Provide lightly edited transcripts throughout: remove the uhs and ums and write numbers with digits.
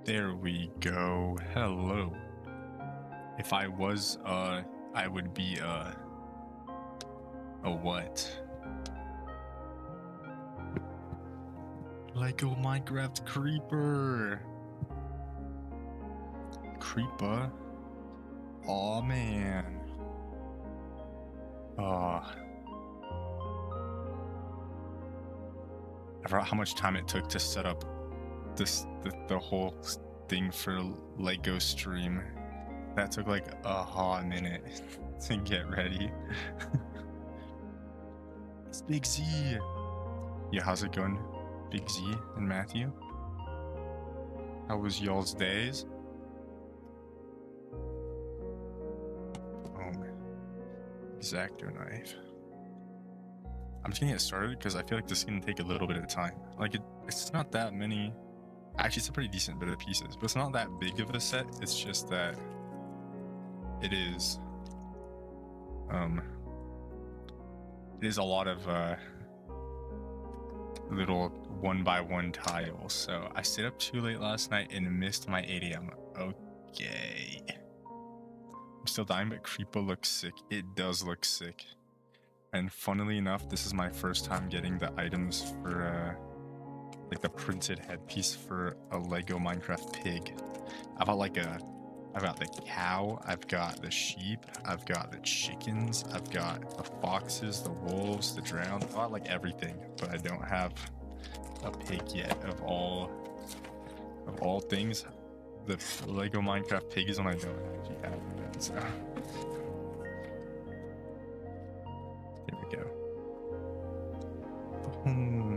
There we go. Hello. If I was, I would be, a what? Lego Minecraft Creeper. Creeper. Aw, man. I forgot how much time it took to set up the whole thing for Lego stream. That took like a hot minute to get ready. It's Big Z. Yeah, how's it going, Big Z and Matthew? How was y'all's days? Oh man. Exacto knife. I'm just gonna get started because I feel like this is gonna take a little bit of time. Like it's not that many. Actually, it's a pretty decent bit of pieces, but it's not that big of a set. It's just that it is a lot of little 1x1 tiles. So I stayed up too late last night and missed my 8 a.m. Okay. I'm still dying, but Creeper looks sick. It does look sick. And funnily enough, this is my first time getting the items for like the printed headpiece for a Lego Minecraft pig. I've got the cow, I've got the sheep, I've got the chickens, I've got the foxes, the wolves, the drowned. I've got like everything, but I don't have a pig yet. Of all things, the Lego Minecraft pig is one I don't actually have yet. So there we go. Boom.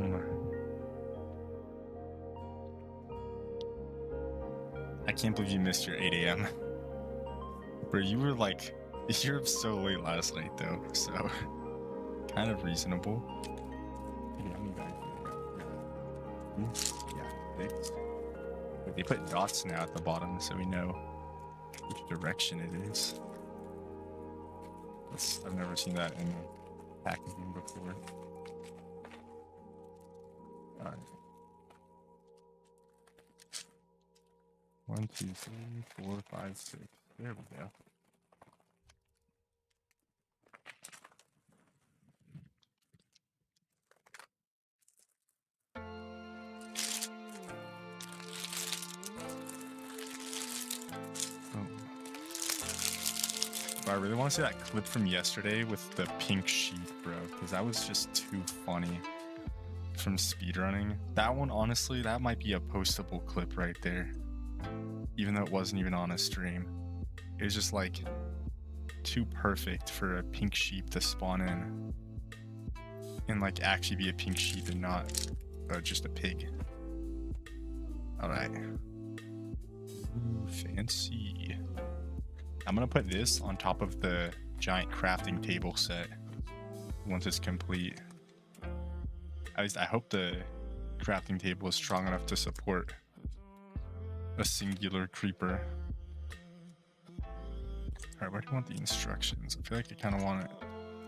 I can't believe you missed your 8 a.m. Bro, you were up so late last night though, so kind of reasonable. Yeah, fixed. But they put dots now at the bottom so we know which direction it is. I've never seen that in packaging before. Alright. 1, 2, 3, 4, 5, 6. There we go. But I really want to see that clip from yesterday with the pink sheep, bro, because that was just too funny from speedrunning. That one, honestly, that might be a postable clip right there. Even though it wasn't even on a stream. It was just like too perfect for a pink sheep to spawn in and like actually be a pink sheep and not just a pig. Alright. Ooh, fancy. I'm gonna put this on top of the giant crafting table set once it's complete. At least I hope the crafting table is strong enough to support a singular creeper. Alright, where do you want the instructions? I feel like I kind of want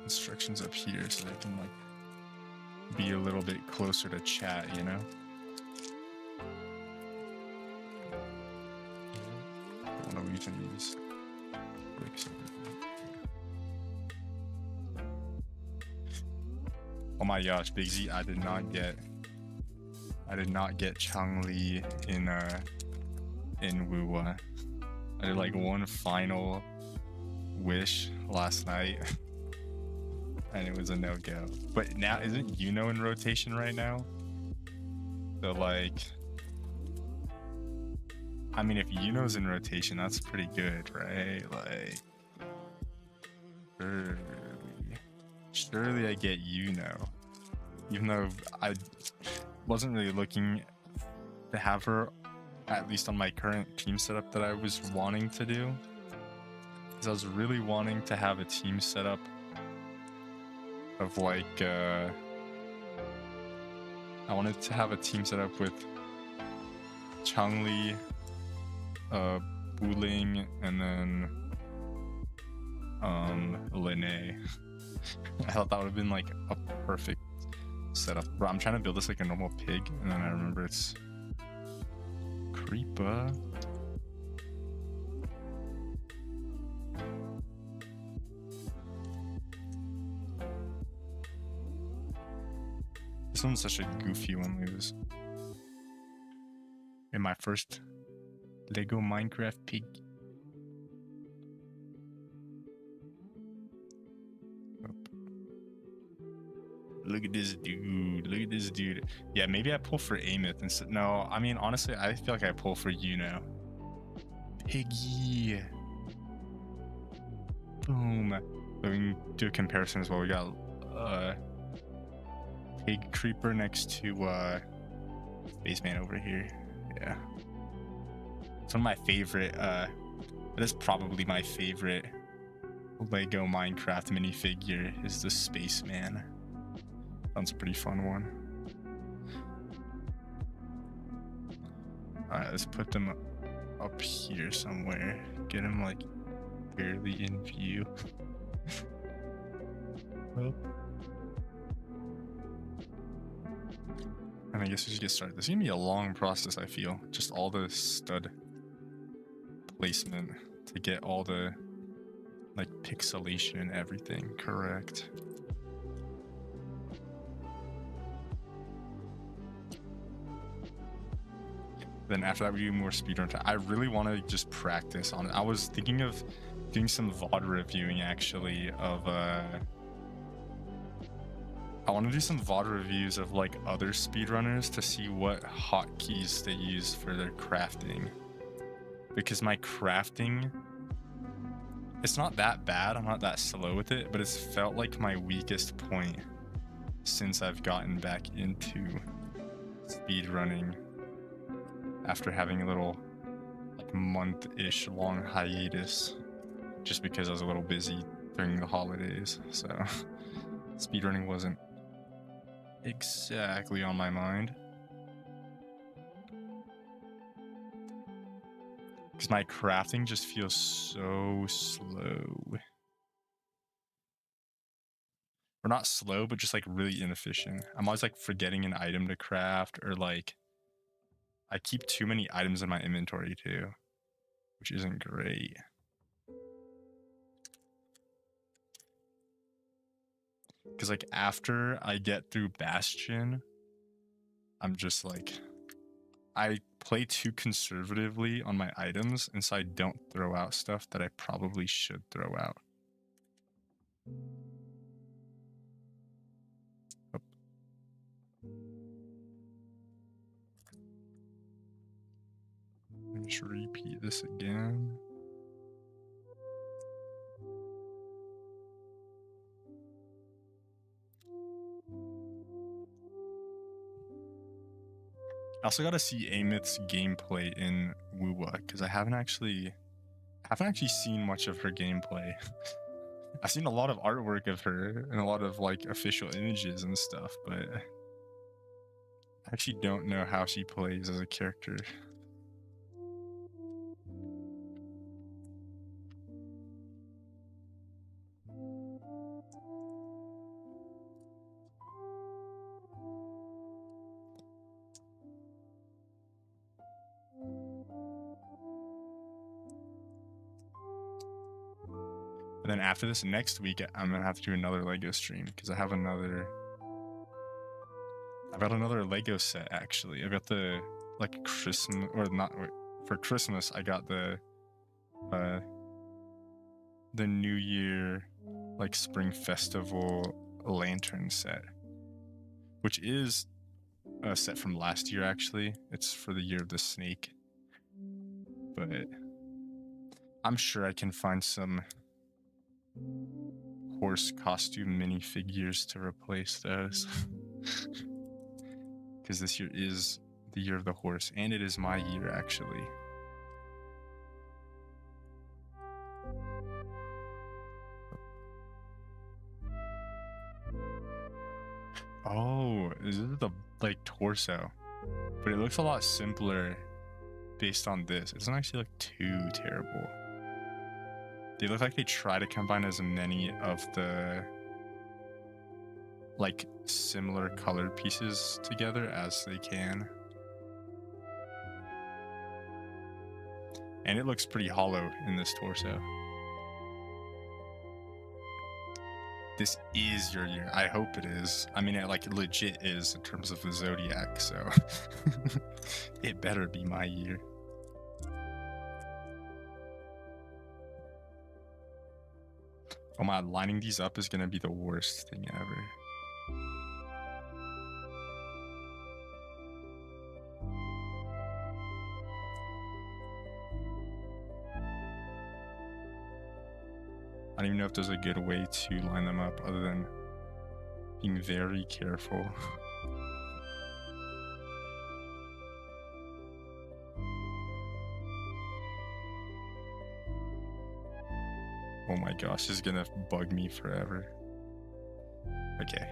instructions up here so I can like be a little bit closer to chat, you know? I don't know which of these bricks over here. Oh my gosh, Big Z, I did not get Changli in Wuwa. I did like one final wish last night and it was a no-go. But now isn't Yuno in rotation right now? So like, I mean, if Yuno's in rotation, that's pretty good, right? Like, surely I get Yuno, even though I wasn't really looking to have her, at least on my current team setup that I was wanting to do. Because I was really wanting to have a team setup of like, I wanted to have a team setup with Changli, Buling, and then Lene. I thought that would have been like a perfect setup. Bro, I'm trying to build this like a normal pig, and then I remember it's creeper. This one's such a goofy one, Luz. In my first Lego Minecraft pig. Look at this dude. Look at this dude. Yeah, maybe I pull for Amith instead. No, I mean, honestly, I feel like I pull for Yuno. Piggy. Boom. So we can do a comparison as well. We got Pig Creeper next to Spaceman over here. Yeah. It's one of my favorite, it is probably my favorite Lego Minecraft minifigure is the Spaceman. Sounds a pretty fun one. Alright, let's put them up here somewhere. Get them like barely in view. Well. And I guess we should get started. This is gonna be a long process, I feel. Just all the stud placement to get all the like pixelation and everything correct. Then after that we do more speedrun time. I really want to just practice on it. I was thinking of doing some VOD reviewing actually of I want to do some VOD reviews of like other speedrunners to see what hotkeys they use for their crafting. Because my crafting, it's not that bad, I'm not that slow with it, but it's felt like my weakest point since I've gotten back into speedrunning after having a little like month-ish long hiatus just because I was a little busy during the holidays. So speedrunning wasn't exactly on my mind. Because my crafting just feels so slow. Or not slow, but just like really inefficient. I'm always like forgetting an item to craft, or like I keep too many items in my inventory too, which isn't great. Because like after I get through Bastion, I'm just like, I play too conservatively on my items, and so I don't throw out stuff that I probably should throw out. Oh. Let me just repeat this again. I also got to see Amith's gameplay in Wuwa because I haven't actually seen much of her gameplay. I've seen a lot of artwork of her and a lot of like official images and stuff, but I actually don't know how she plays as a character. And then after this, next week, I'm gonna have to do another Lego stream because I've got another Lego set actually. I've got the like Christmas or not for Christmas. I got the New Year like Spring Festival lantern set, which is a set from last year actually. It's for the year of the snake, but I'm sure I can find some horse costume minifigures to replace those. Because this year is the year of the horse, and it is my year actually. Oh, this is the like torso, but it looks a lot simpler based on this. It doesn't actually look too terrible. They look like they try to combine as many of the like similar colored pieces together as they can. And it looks pretty hollow in this torso. This is your year. I hope it is. I mean, it like legit is in terms of the zodiac, so it better be my year. Oh my, lining these up is gonna be the worst thing ever. I don't even know if there's a good way to line them up other than being very careful. Oh my gosh, this is gonna bug me forever. Okay.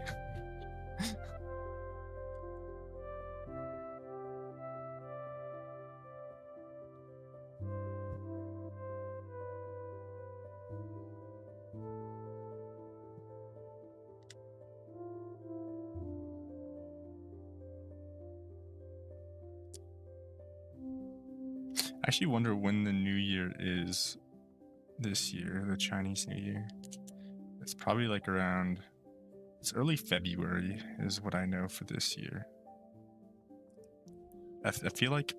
I actually wonder when the new year is this year, the Chinese New Year. It's probably like around, it's early February is what I know for this year. I feel like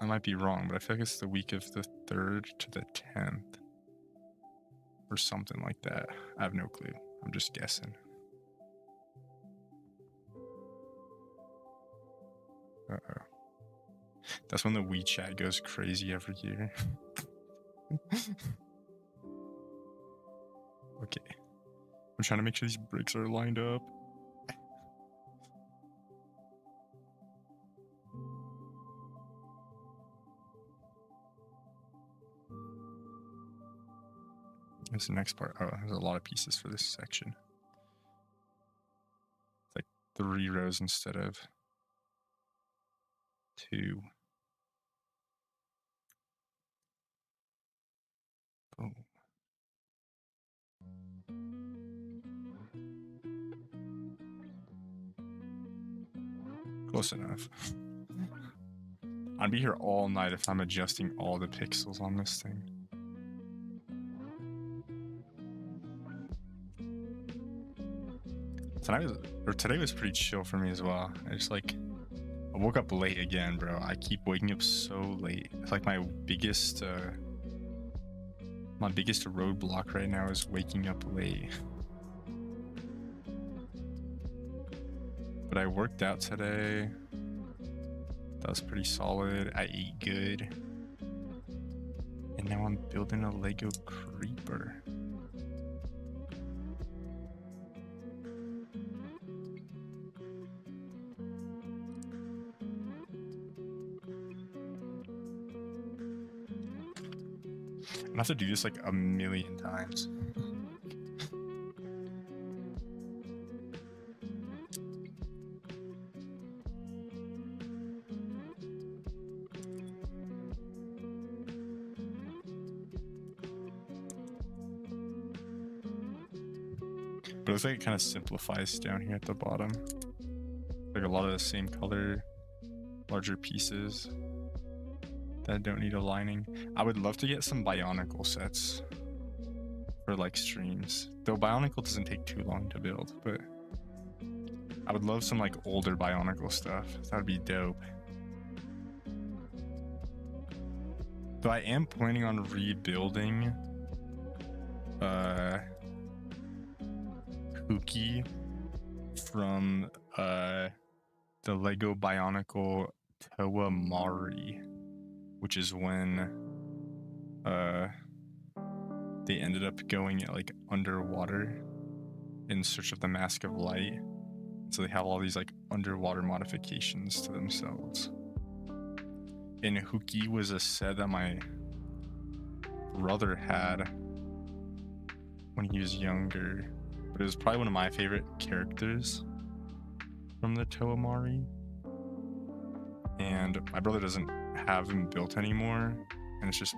I might be wrong, but I feel like it's the week of the 3rd to the 10th or something like that. I have no clue. I'm just guessing. Uh-oh. That's when the WeChat goes crazy every year. Okay. I'm trying to make sure these bricks are lined up. Here's the next part. Oh, there's a lot of pieces for this section. It's like 3 rows instead of 2. Boom. Close enough. I'd be here all night if I'm adjusting all the pixels on this thing. Today was pretty chill for me as well. I woke up late again, bro. I keep waking up so late. It's like my biggest roadblock right now is waking up late. But I worked out today. That was pretty solid. I ate good. And now I'm building a Lego creeper. I'm gonna have to do this like a million times. But it looks like it kind of simplifies down here at the bottom. Like a lot of the same color, larger pieces that don't need aligning. I would love to get some Bionicle sets for like streams. Though Bionicle doesn't take too long to build, but I would love some like older Bionicle stuff. That would be dope. Though I am planning on rebuilding Pookie from the Lego Bionicle Toa Mari, which is when they ended up going like underwater in search of the Mask of Light. So they have all these like underwater modifications to themselves. And Huki was a set that my brother had when he was younger, but it was probably one of my favorite characters from the Toa Mari. And my brother doesn't have him built anymore, and it's just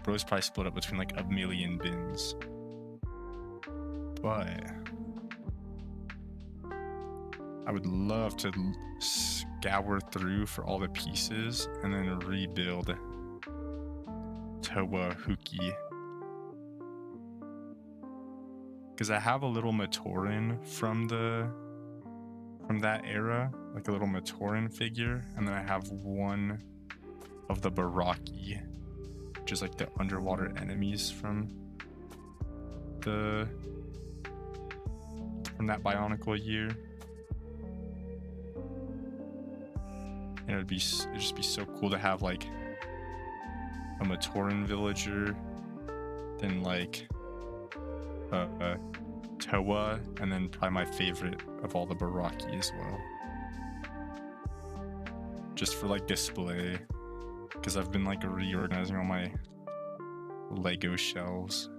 bro's probably split up between like a million bins. But I would love to scour through for all the pieces and then rebuild Toa Huki. Because I have a little Matoran from that era, like a little Matoran figure, and then I have one of the Baraki, which is like the underwater enemies from that Bionicle year. And it'd just be so cool to have like a Matoran villager, then like Toa, and then probably my favorite of all the Baraki as well. Just for like display, because I've been like reorganizing all my Lego shelves.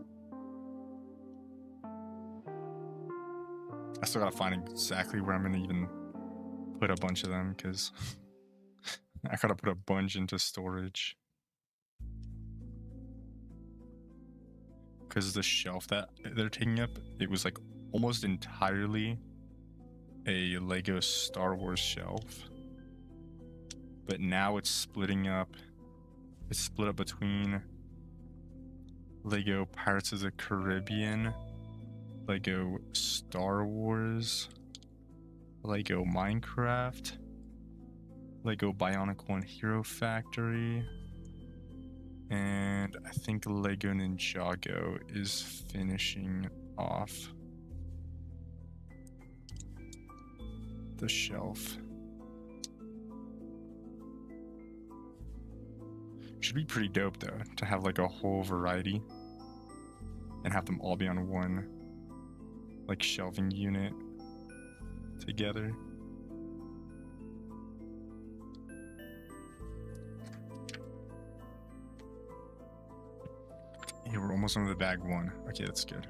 I still gotta find exactly where I'm gonna even put a bunch of them, because I gotta put a bunch into storage. Because the shelf that they're taking up, it was like almost entirely a Lego Star Wars shelf. But now it's splitting up. It's split up between Lego Pirates of the Caribbean, Lego Star Wars, Lego Minecraft, Lego Bionicle and Hero Factory, and I think Lego Ninjago is finishing off the shelf. Should be pretty dope though, to have like a whole variety and have them all be on one like shelving unit together. Yeah, we're almost on the bag one. Okay, that's good.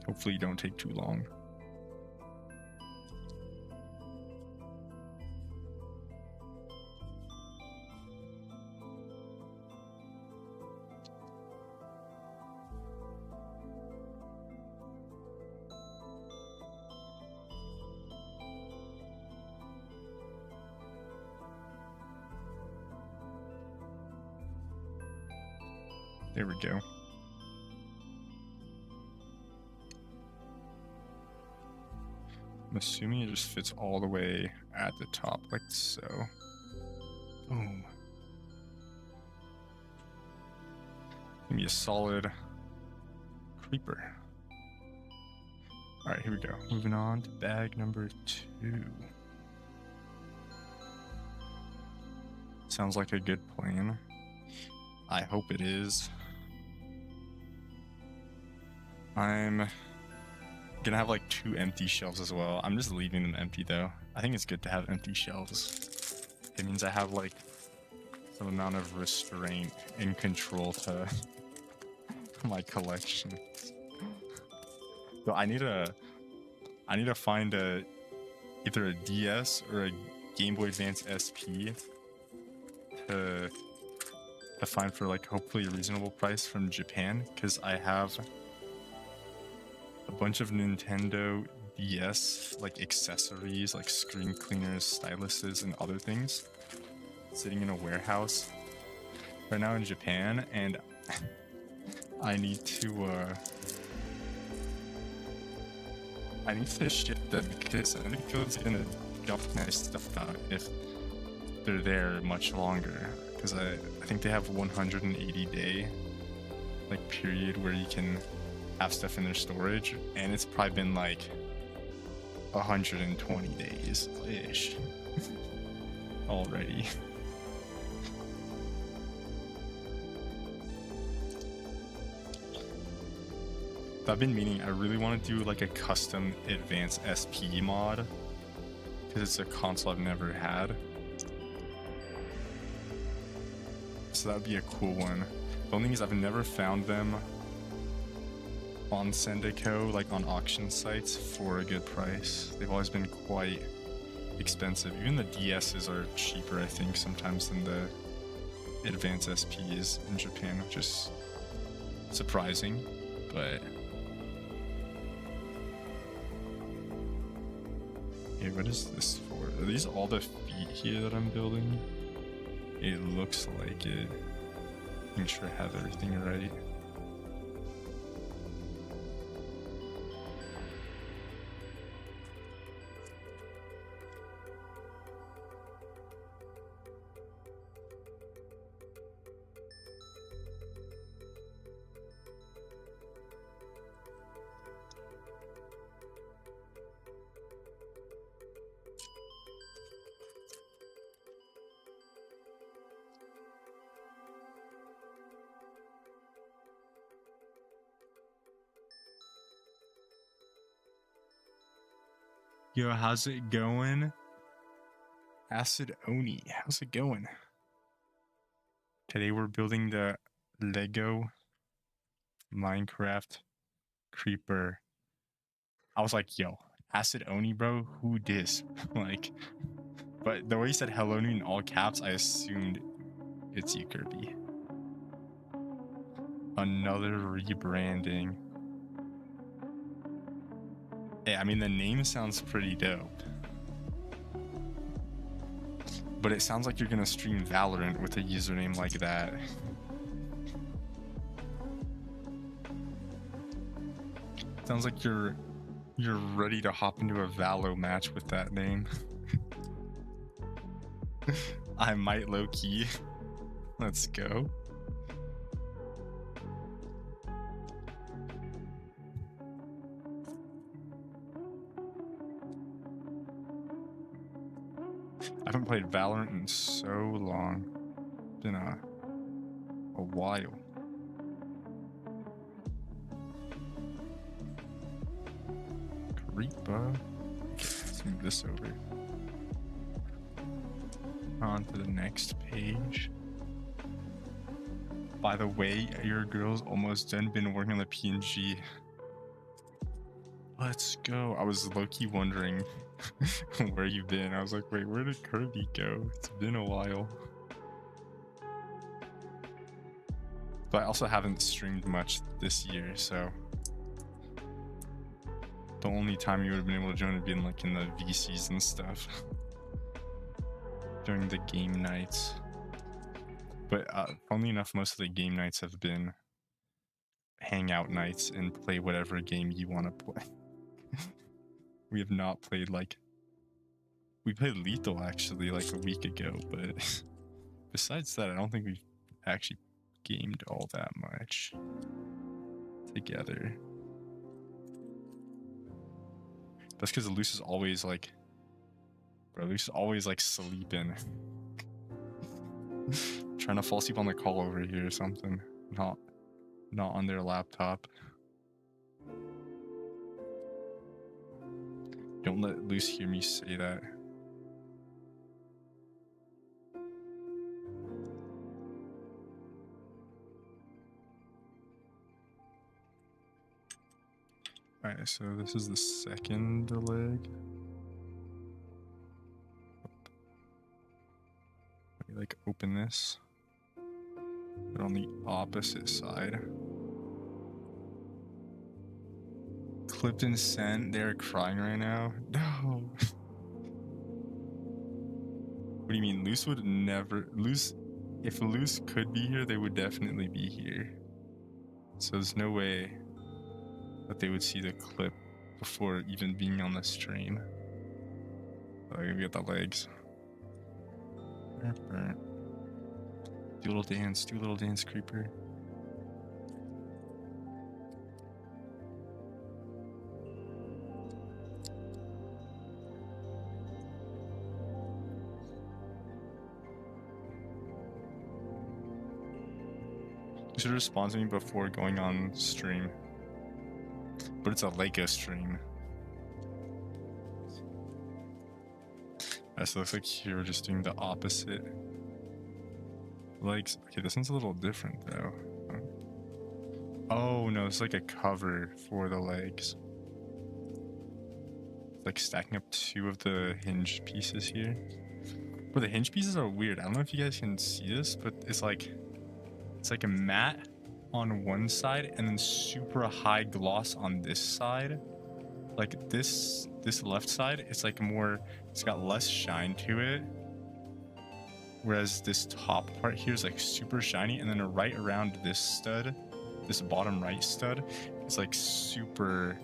Hopefully you don't take too long. There we go. I'm assuming it just fits all the way at the top like so. Boom. Give me a solid creeper. Alright, here we go. Moving on to bag number 2. Sounds like a good plan. I hope it is. I'm gonna have like 2 empty shelves as well. I'm just leaving them empty though. I think it's good to have empty shelves. It means I have like some amount of restraint and control to my collection. So I need to find either a DS or a Game Boy Advance SP to to find for like hopefully a reasonable price from Japan, because I have a bunch of Nintendo DS like accessories like screen cleaners, styluses, and other things sitting in a warehouse right now in Japan, and I need to ship them because I think it's gonna dump my stuff out if they're there much longer, because I think they have 180-day like period where you can have stuff in their storage, and it's probably been like 120 days ish already. I've been meaning, I really want to do like a custom advanced SP mod, because it's a console I've never had. So that would be a cool one. The only thing is I've never found them on Sendico, like on auction sites, for a good price. They've always been quite expensive. Even the DSs are cheaper, I think, sometimes than the advanced SPs in Japan, which is surprising, but... Hey, what is this for? Are these all the feet here that I'm building? It looks like it. Make sure I have everything right. Yo, how's it going? Acid Oni, how's it going? Today we're building the Lego Minecraft Creeper. I was like, yo, Acid Oni, bro, who dis? Like, but the way you said hello in all caps, I assumed it's you, Kirby. Another rebranding. Hey, I mean, the name sounds pretty dope. But it sounds like you're gonna stream Valorant with a username like that. Sounds like you're ready to hop into a Valo match with that name. I might low-key. Let's go. I haven't played Valorant in so long. Been a while. Creeper. Okay, let's move this over. On to the next page. By the way, your girl's almost done. Been working on the PNG. Let's go. I was low-key wondering where you've been. I was like, wait, where did Kirby go? It's been a while. But I also haven't streamed much this year, so the only time you would have been able to join would have been like in the VCs and stuff during the game nights. But funnily enough, most of the game nights have been hangout nights and play whatever game you want to play. We have not played like... We played Lethal actually like a week ago, but besides that, I don't think we've actually gamed all that much together. That's because Luce is always like... Bro, Luce is always like sleeping. Trying to fall asleep on the call over here or something. Not on their laptop. Don't let Luce hear me say that. Alright, so this is the second leg. Let me like open this. but on the opposite side. Clipped and sent. They're crying right now. No. What do you mean? Loose would never. Loose. If Loose could be here, they would definitely be here. So there's no way that they would see the clip before even being on the stream. Oh, we got the legs. Do a little dance. Do a little dance, creeper. You should respond to me before going on stream. But it's a Lego stream. So it looks like here we're just doing the opposite legs. Okay, this one's a little different though. Oh no, it's like a cover for the legs. It's like stacking up two of the hinge pieces here. But the hinge pieces are weird. I don't know if you guys can see this, but it's like a matte on one side and then super high gloss on this side. Like this left side, it's like more, it's got less shine to it. Whereas this top part here is like super shiny, and then right around this stud, this bottom right stud, is like super,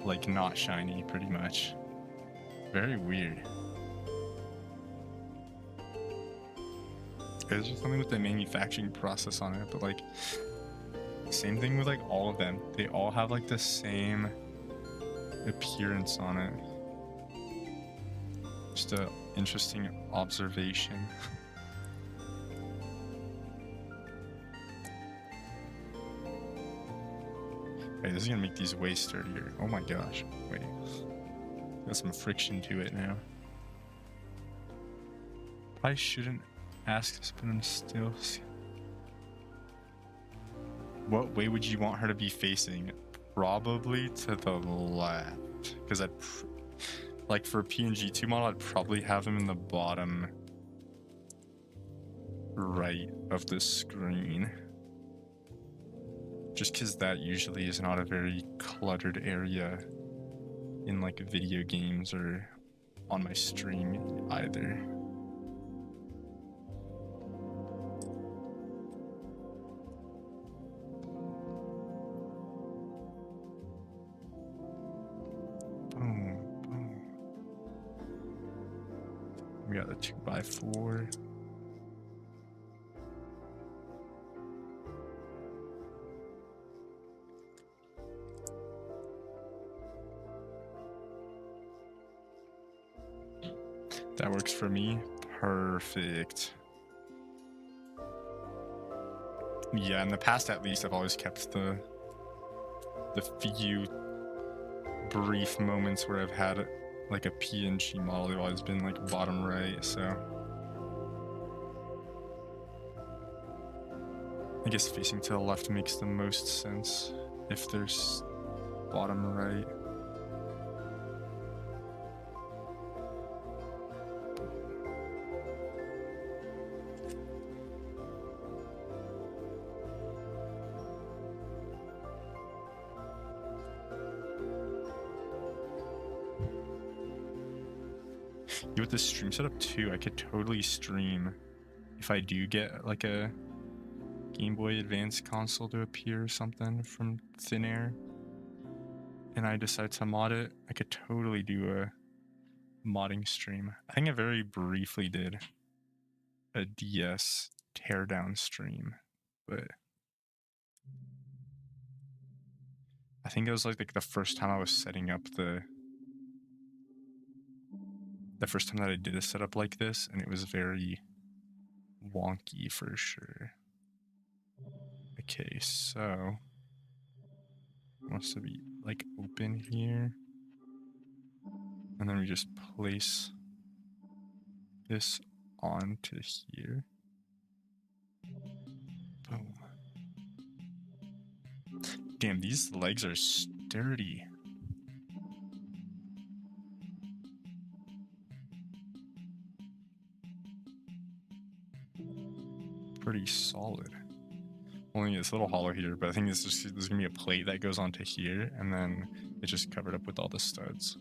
like not shiny pretty much. Very weird. There's just something with the manufacturing process on it, but like, same thing with like all of them. They all have like the same appearance on it. Just a interesting observation. Hey, this is gonna make these way sturdier. Oh my gosh. Wait. Got some friction to it now. I shouldn't ask this, but I'm still... What way would you want her to be facing? Probably to the left. Because I'd... like for a PNG2 model, I'd probably have them in the bottom right of the screen. Just because that usually is not a very cluttered area in like video games or on my stream either. Boom, boom. We got the 2x4. That works for me. Perfect. Yeah, in the past at least, I've always kept the few brief moments where I've had like a PNG model. They've always been like bottom right, so I guess facing to the left makes the most sense if there's bottom right. With the stream setup too, I could totally stream if I do get like a Game Boy Advance console to appear or something from thin air, and I decide to mod it. I could totally do a modding stream. I think I very briefly did a DS teardown stream, but I think it was like the first time I was setting up the first time that I did a setup like this, and it was very wonky for sure. Okay, so it wants to be like open here, and then we just place this onto here. Boom. Damn, these legs are sturdy. Pretty solid. Only it's a little hollow here, but I think there's gonna be a plate that goes onto here, and then it's just covered up with all the studs.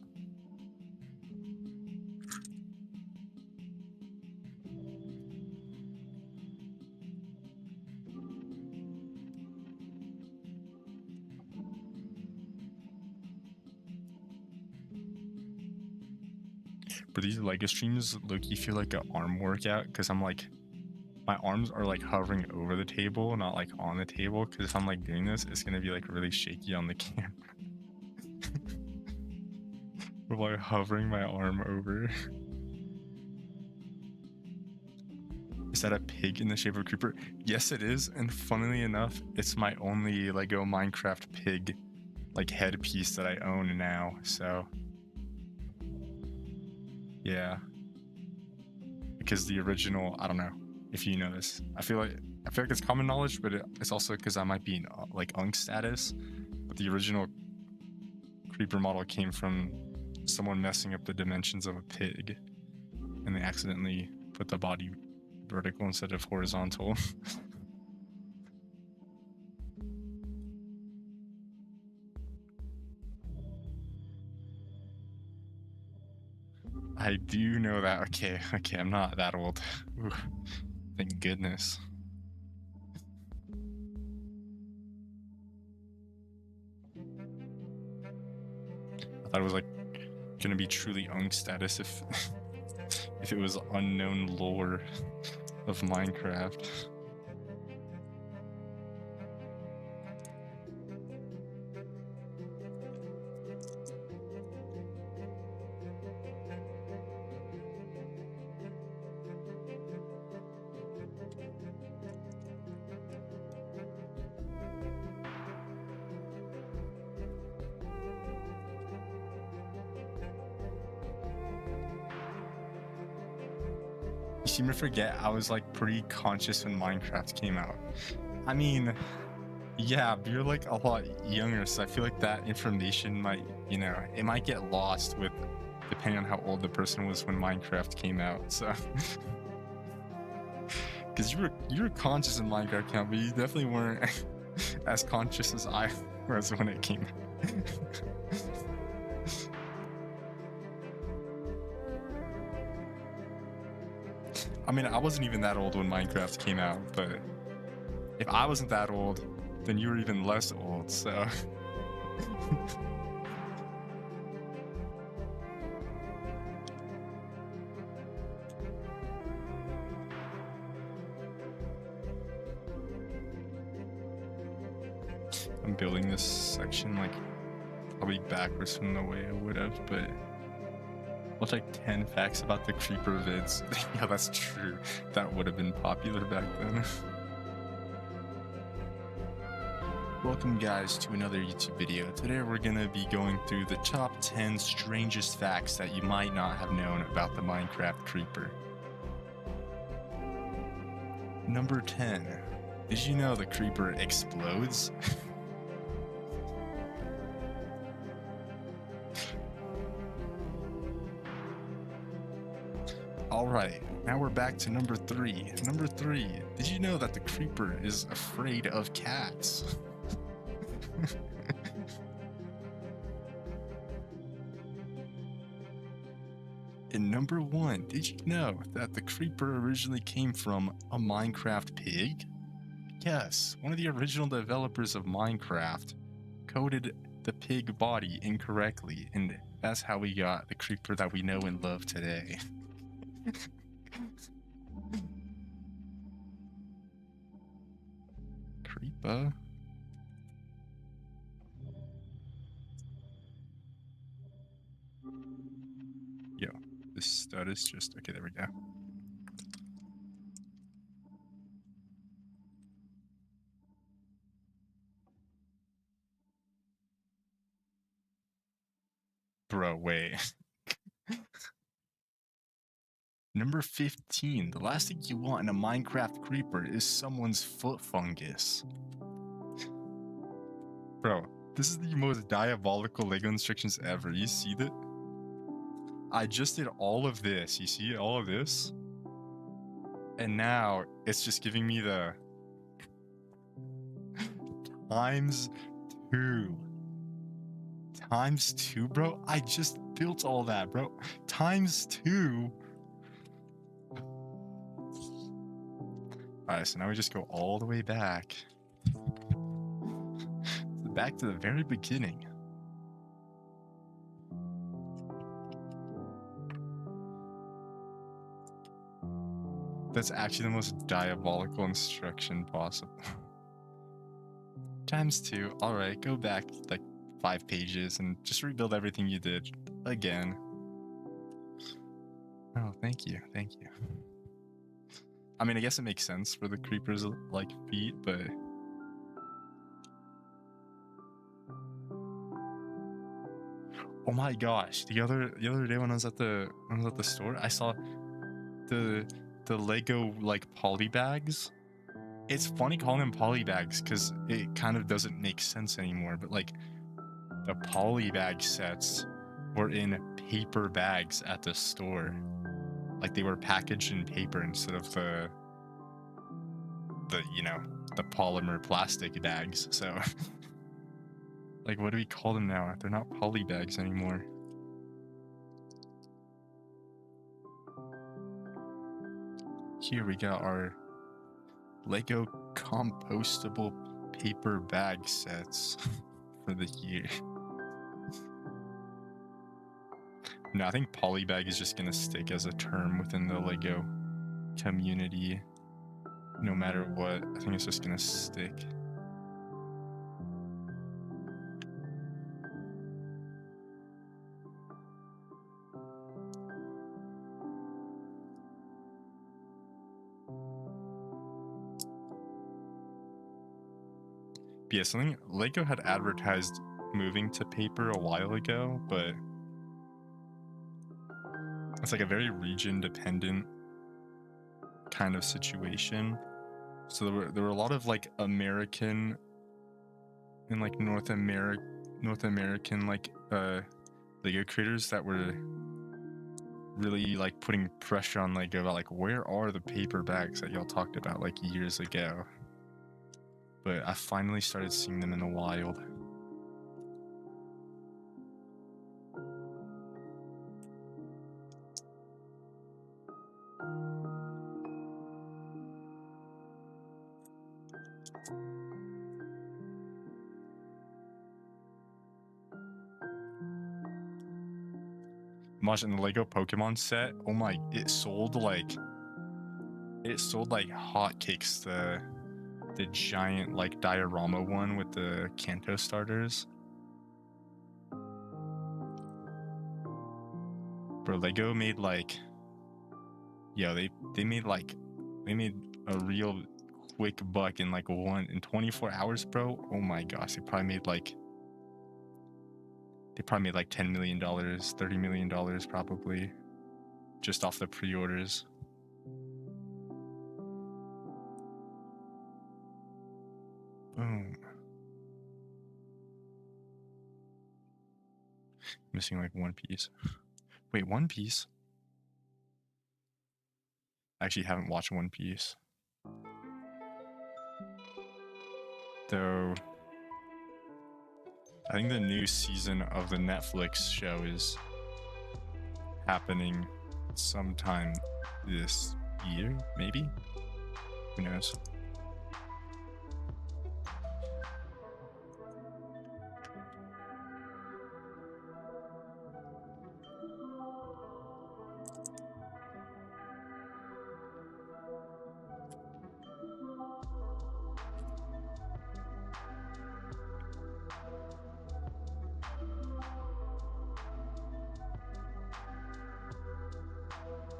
But these Lego streams low-key feel like an arm workout, because I'm like, my arms are like hovering over the table, not like on the table, because if I'm like doing this, it's gonna be like really shaky on the camera. With like hovering my arm over. Is that a pig in the shape of a creeper? Yes, it is, and funnily enough, it's my only Lego Minecraft pig like headpiece that I own now, so yeah. Because the original, I don't know if you know this. I feel like it's common knowledge, but it's also because I might be in like Unk status. But the original creeper model came from someone messing up the dimensions of a pig, and they accidentally put the body vertical instead of horizontal. I do know that. Okay, I'm not that old. Ooh, thank goodness. I thought it was like gonna be truly Unk status if if it was unknown lore of Minecraft. You seem to forget I was like pretty conscious when Minecraft came out. I mean, yeah, but you're like a lot younger, so I feel like that information might, you know, it might get lost with depending on how old the person was when Minecraft came out. So, because you were conscious in Minecraft came out, but you definitely weren't as conscious as I was when it came out. I mean, I wasn't even that old when Minecraft came out, but if I wasn't that old, then you were even less old, so. I'm building this section like probably backwards from the way I would have, but what's like 10 facts about the creeper vids? Yeah, that's true. That would have been popular back then. Welcome guys to another YouTube video. Today we're gonna be going through the top 10 strangest facts that you might not have known about the Minecraft creeper. Number 10. Did you know the creeper explodes? Alright, now we're back to number 3. Number 3. Did you know that the creeper is afraid of cats? And number 1, did you know that the creeper originally came from a Minecraft pig? Yes, one of the original developers of Minecraft coded the pig body incorrectly, and that's how we got the creeper that we know and love today. Creeper. Yo, this stud is just okay. There we go. Bro, wait. Number 15. The last thing you want in a Minecraft creeper is someone's foot fungus. Bro, this is the most diabolical Lego instructions ever. You see that? I just did all of this. You see all of this? And now it's just giving me the times two. Times two, bro? I just built all that, bro. Times two? Alright, so now we just go all the way back. Back to the very beginning. That's actually the most diabolical instruction possible. Times two. Alright, go back like 5 pages and just rebuild everything you did again. Oh, thank you. Thank you. I mean, I guess it makes sense for the creepers like feet, but oh my gosh, the other day when I was at the store, I saw the Lego like poly bags. It's funny calling them poly bags because it kind of doesn't make sense anymore, but like the poly bag sets were in paper bags at the store. Like they were packaged in paper instead of the you know, the polymer plastic bags. So like what do we call them now? They're not poly bags anymore. Here we got our Lego compostable paper bag sets for the year. No, I think polybag is just gonna stick as a term within the Lego community. No matter what, I think it's just gonna stick. But yeah, something Lego had advertised moving to paper a while ago, but it's like a very region dependent kind of situation. So there were a lot of like American and like North American like Lego creators that were really like putting pressure on Lego about like, where are the paper bags that y'all talked about like years ago? But I finally started seeing them in the wild. Imagine the Lego Pokemon set. Oh my, it sold like hotcakes. The giant like diorama one with the Kanto starters. Bro, Lego made like, yo, they made a real quick buck in like 24 hours, bro. Oh my gosh, they probably made like $10 million, $30 million probably, just off the pre-orders. Boom. Missing like one piece. Wait, One Piece? I actually haven't watched One Piece. Though I think the new season of the Netflix show is happening sometime this year, maybe? Who knows?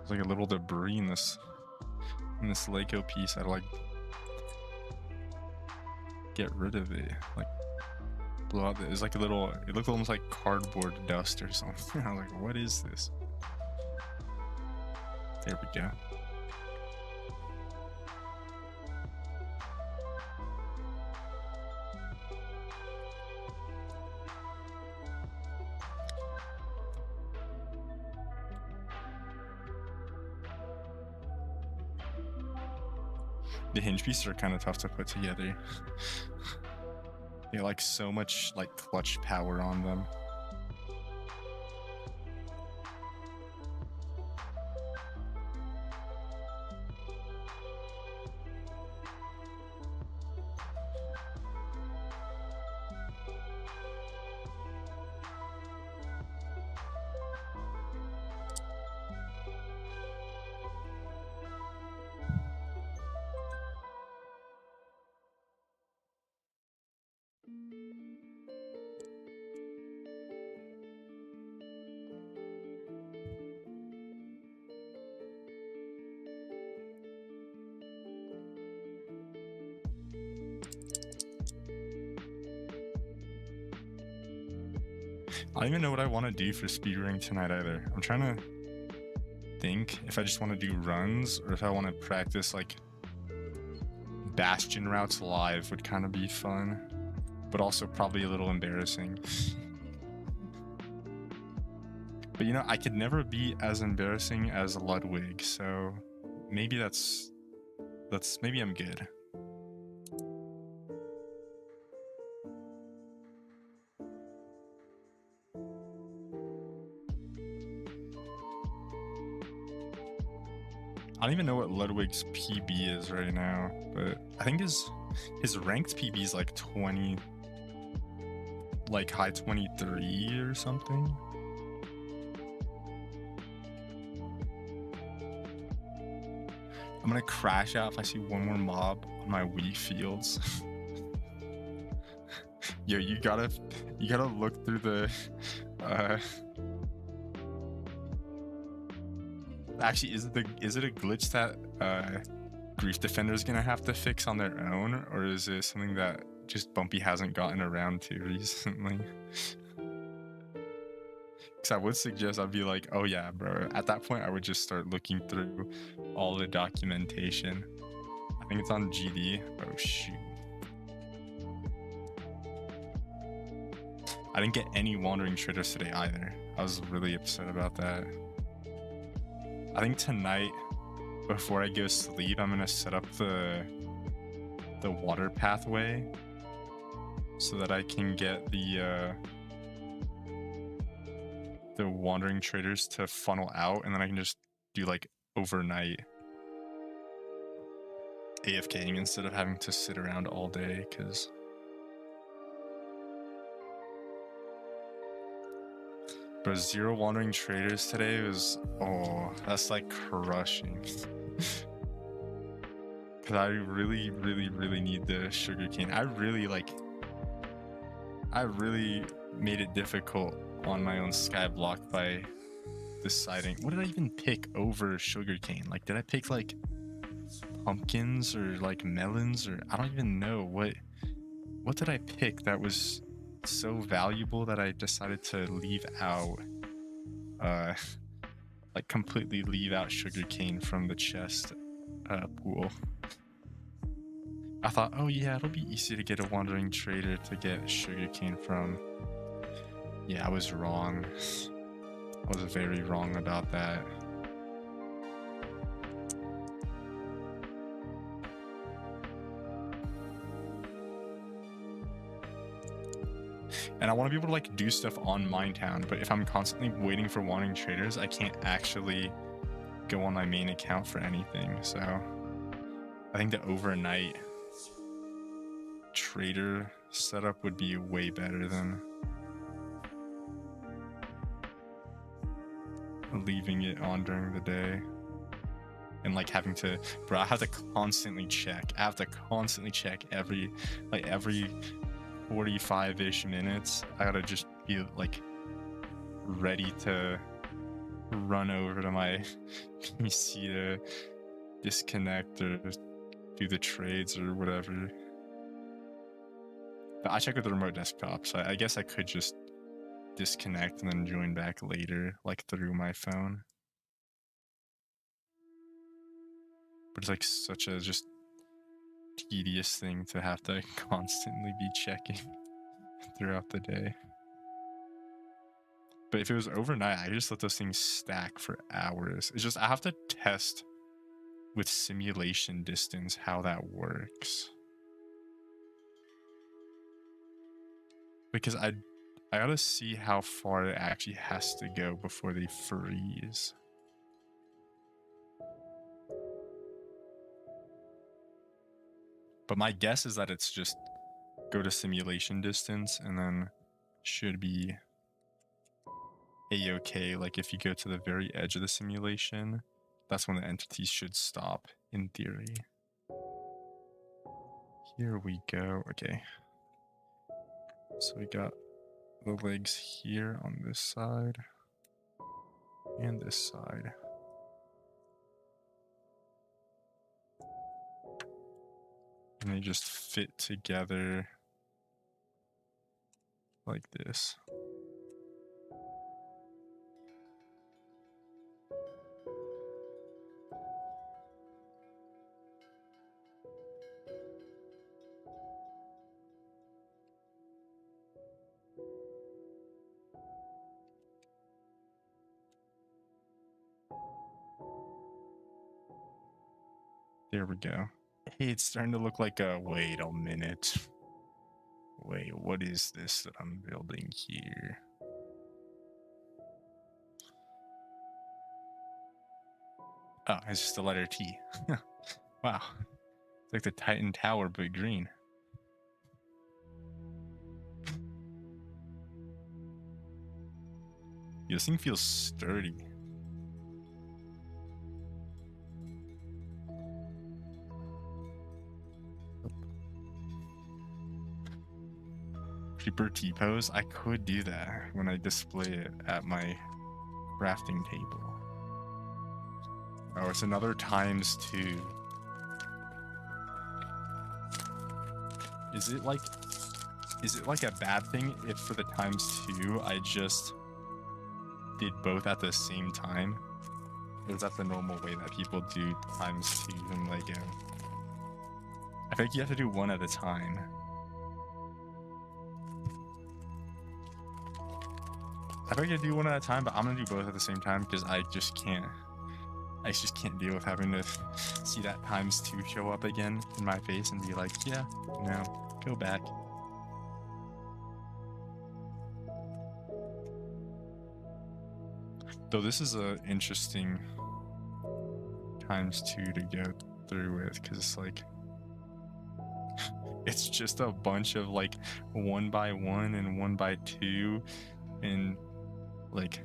There's like a little debris in this Lego piece. I'd like get rid of it, like blow out. It's like it looked almost like cardboard dust or something. I was like, what is this? There we go. The hinge pieces are kind of tough to put together. They like so much like clutch power on them. I don't even know what I want to do for speedrunning tonight either. I'm trying to think if I just want to do runs or if I want to practice like bastion routes live would kind of be fun, but also probably a little embarrassing. But you know, I could never be as embarrassing as Ludwig, so maybe maybe I'm good. I don't even know what Ludwig's PB is right now, but I think his ranked PB is like 20, like high 23 or something. I'm gonna crash out if I see one more mob on my Wii fields. Yo, you gotta look through the actually, is it a glitch that Grief Defender is gonna have to fix on their own, or is it something that just Bumpy hasn't gotten around to recently? Because I would suggest I'd be like, oh yeah, bro. At that point, I would just start looking through all the documentation. I think it's on GD. Oh shoot. I didn't get any wandering traders today either. I was really upset about that. I think tonight, before I go to sleep, I'm gonna set up the water pathway so that I can get the wandering traders to funnel out, and then I can just do like overnight AFKing instead of having to sit around all day, because but 0 wandering traders today was, oh, that's like crushing. Because I really need the sugarcane. I really made it difficult on my own skyblock by deciding, what did I even pick over sugarcane? Like, did I pick like pumpkins or like melons, or I don't even know what did I pick that was so valuable that I decided to leave out like completely leave out sugarcane from the chest pool. I thought, oh yeah, it'll be easy to get a wandering trader to get sugarcane from. Yeah, I was wrong. I was very wrong about that. And I want to be able to like do stuff on Minetown, but if I'm constantly waiting for wandering traders, I can't actually go on my main account for anything. So I think the overnight trader setup would be way better than leaving it on during the day and like having to, bro, I have to constantly check. I have to constantly check every 45-ish minutes. I gotta just be like ready to run over to my PC to disconnect or do the trades or whatever. But I check with the remote desktop, so I guess I could just disconnect and then join back later, like through my phone. But it's like such a just tedious thing to have to constantly be checking throughout the day. But if it was overnight, I just let those things stack for hours. It's just I have to test with simulation distance how that works. Because I gotta see how far it actually has to go before they freeze. But my guess is that it's just go to simulation distance and then should be a-okay. Like if you go to the very edge of the simulation, that's when the entities should stop in theory. Here we go. Okay. So we got the legs here on this side and this side. And they just fit together like this. There we go. Hey, it's starting to look like a... Wait a minute. Wait, what is this that I'm building here? Oh, it's just the letter T. Wow. It's like the Titan Tower, but green. This thing feels sturdy. Creeper T-pose? I could do that when I display it at my crafting table. Oh, it's another ×2. Is it like a bad thing if for the ×2 I just did both at the same time? Or is that the normal way that people do ×2 in Lego? I think you have to do one at a time. I think I do one at a time, but I'm gonna do both at the same time because I just can't deal with having to see that ×2 show up again in my face and be like, yeah, no, go back. Though this is a interesting ×2 to go through with, because it's like it's just a bunch of like 1x1 and 1x2 and like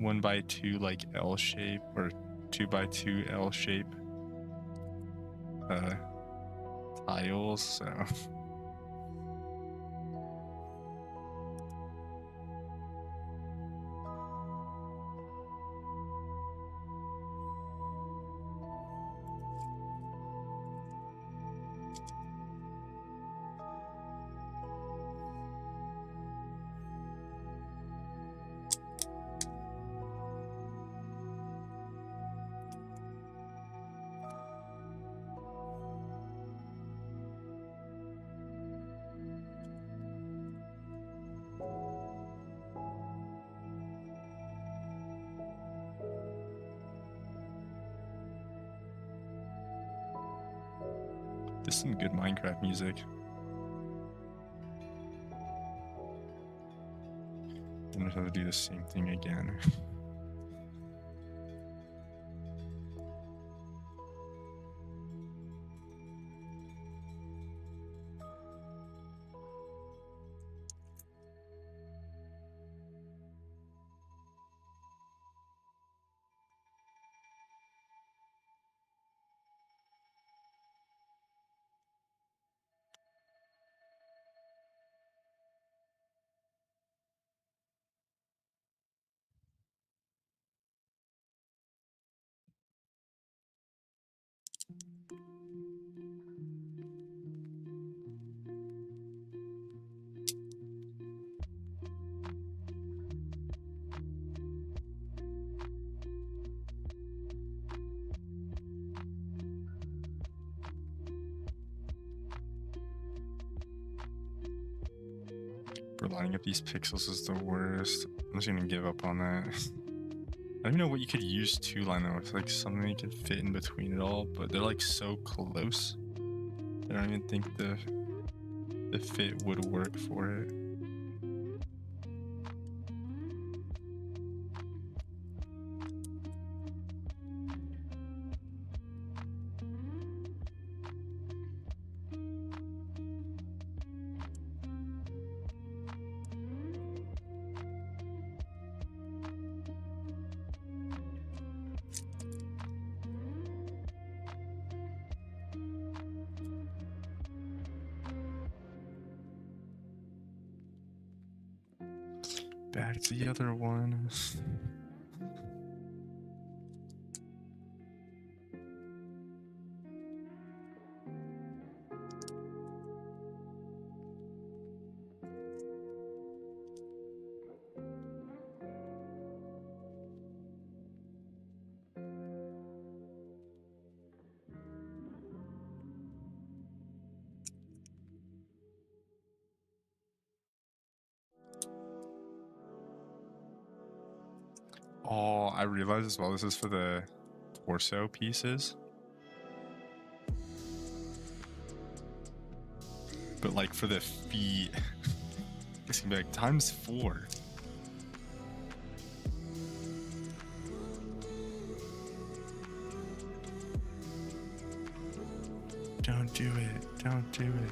1x2 like L shape or 2x2 L shape tiles, so this is some good Minecraft music. I'm gonna have to do the same thing again. For lining up these pixels is the worst. I'm just gonna give up on that. I don't even know what you could use to line them with, like something you could fit in between it all, but they're like so close. I don't even think the the fit would work for it. Back to the other one. Oh, I realized as well, this is for the torso pieces. But like for the feet, it's gonna be like ×4. Don't do it. Don't do it.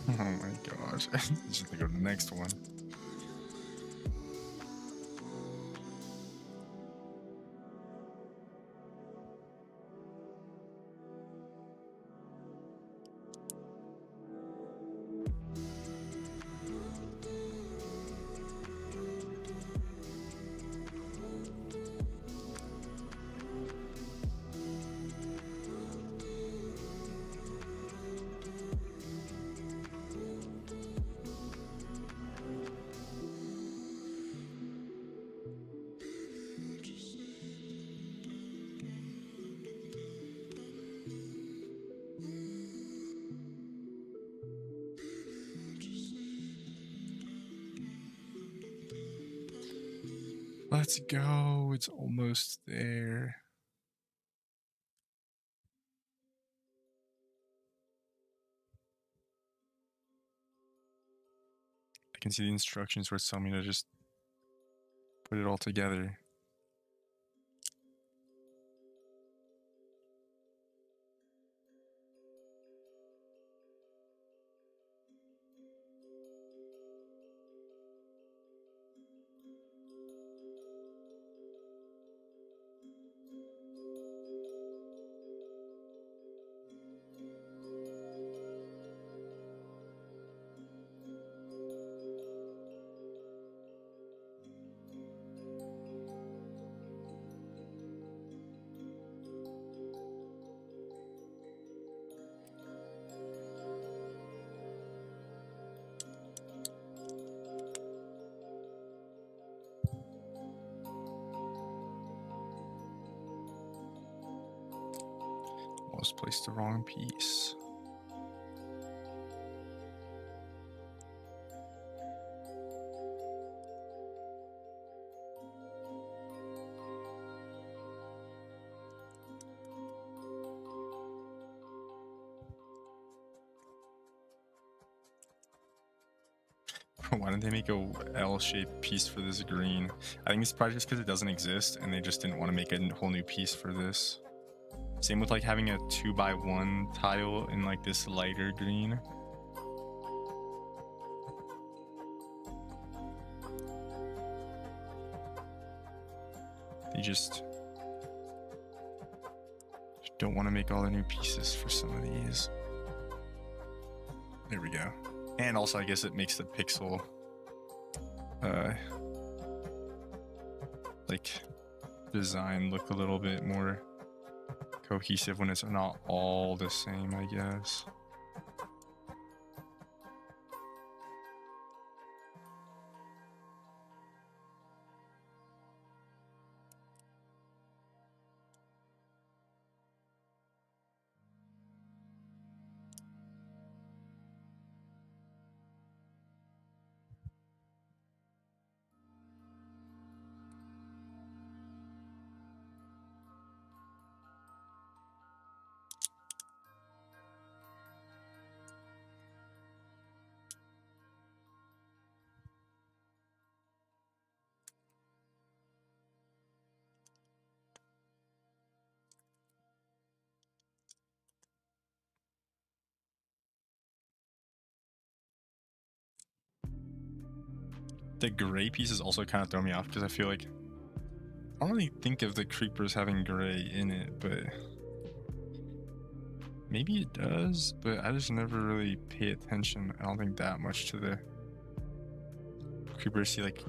Oh my gosh. Just to go to the next one. Let's go. It's almost there. I can see the instructions where it's telling me to just put it all together. Almost placed the wrong piece. Why didn't they make a L-shaped piece for this green? I think it's probably just because it doesn't exist and they just didn't want to make a whole new piece for this. Same with like having a 2x1 tile in like this lighter green. They just don't want to make all the new pieces for some of these. There we go. And also I guess it makes the pixel like design look a little bit more cohesive when it's not all the same, I guess. the gray pieces also kind of throw me off because I feel like I don't really think of the creepers having gray in it, but maybe it does, but I just never really pay attention. I don't think that much to the creepers. See, like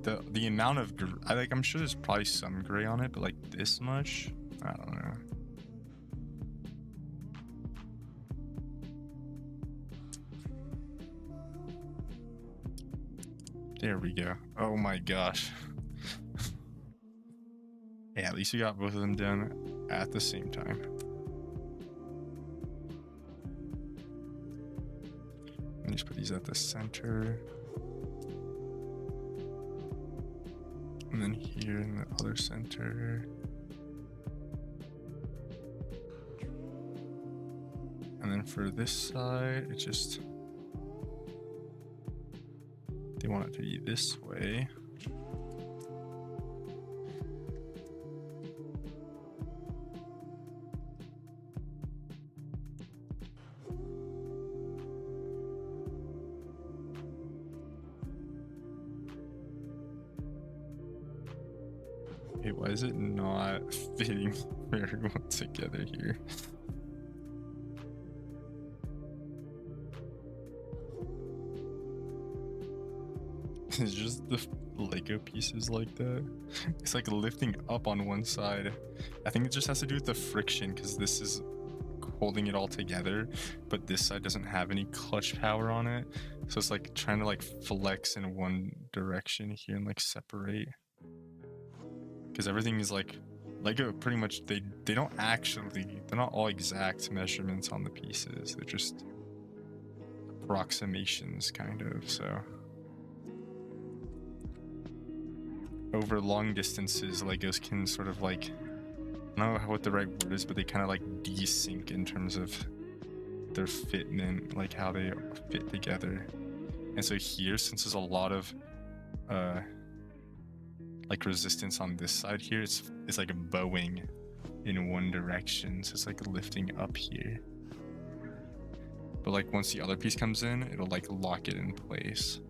the amount of I'm sure there's probably some gray on it, but like this much, I don't know. There we go. Oh my gosh. Yeah, at least we got both of them done at the same time. Let me just put these at the center. And then here in the other center. And then for this side, it just, they want it to be this way. Hey, why is it not fitting very well together here? It's just the Lego pieces like that. It's like lifting up on one side. I think it just has to do with the friction because this is holding it all together, but this side doesn't have any clutch power on it. So it's like trying to like flex in one direction here and like separate. Because everything is like Lego pretty much, they don't actually, they're not all exact measurements on the pieces. They're just approximations kind of, so. Over long distances, Legos can sort of like, I don't know what the right word is, but they kind of like desync in terms of their fitment, like how they fit together. And so here, since there's a lot of like resistance on this side here, it's like bowing in one direction, so it's like lifting up here. But like once the other piece comes in, it'll like lock it in place.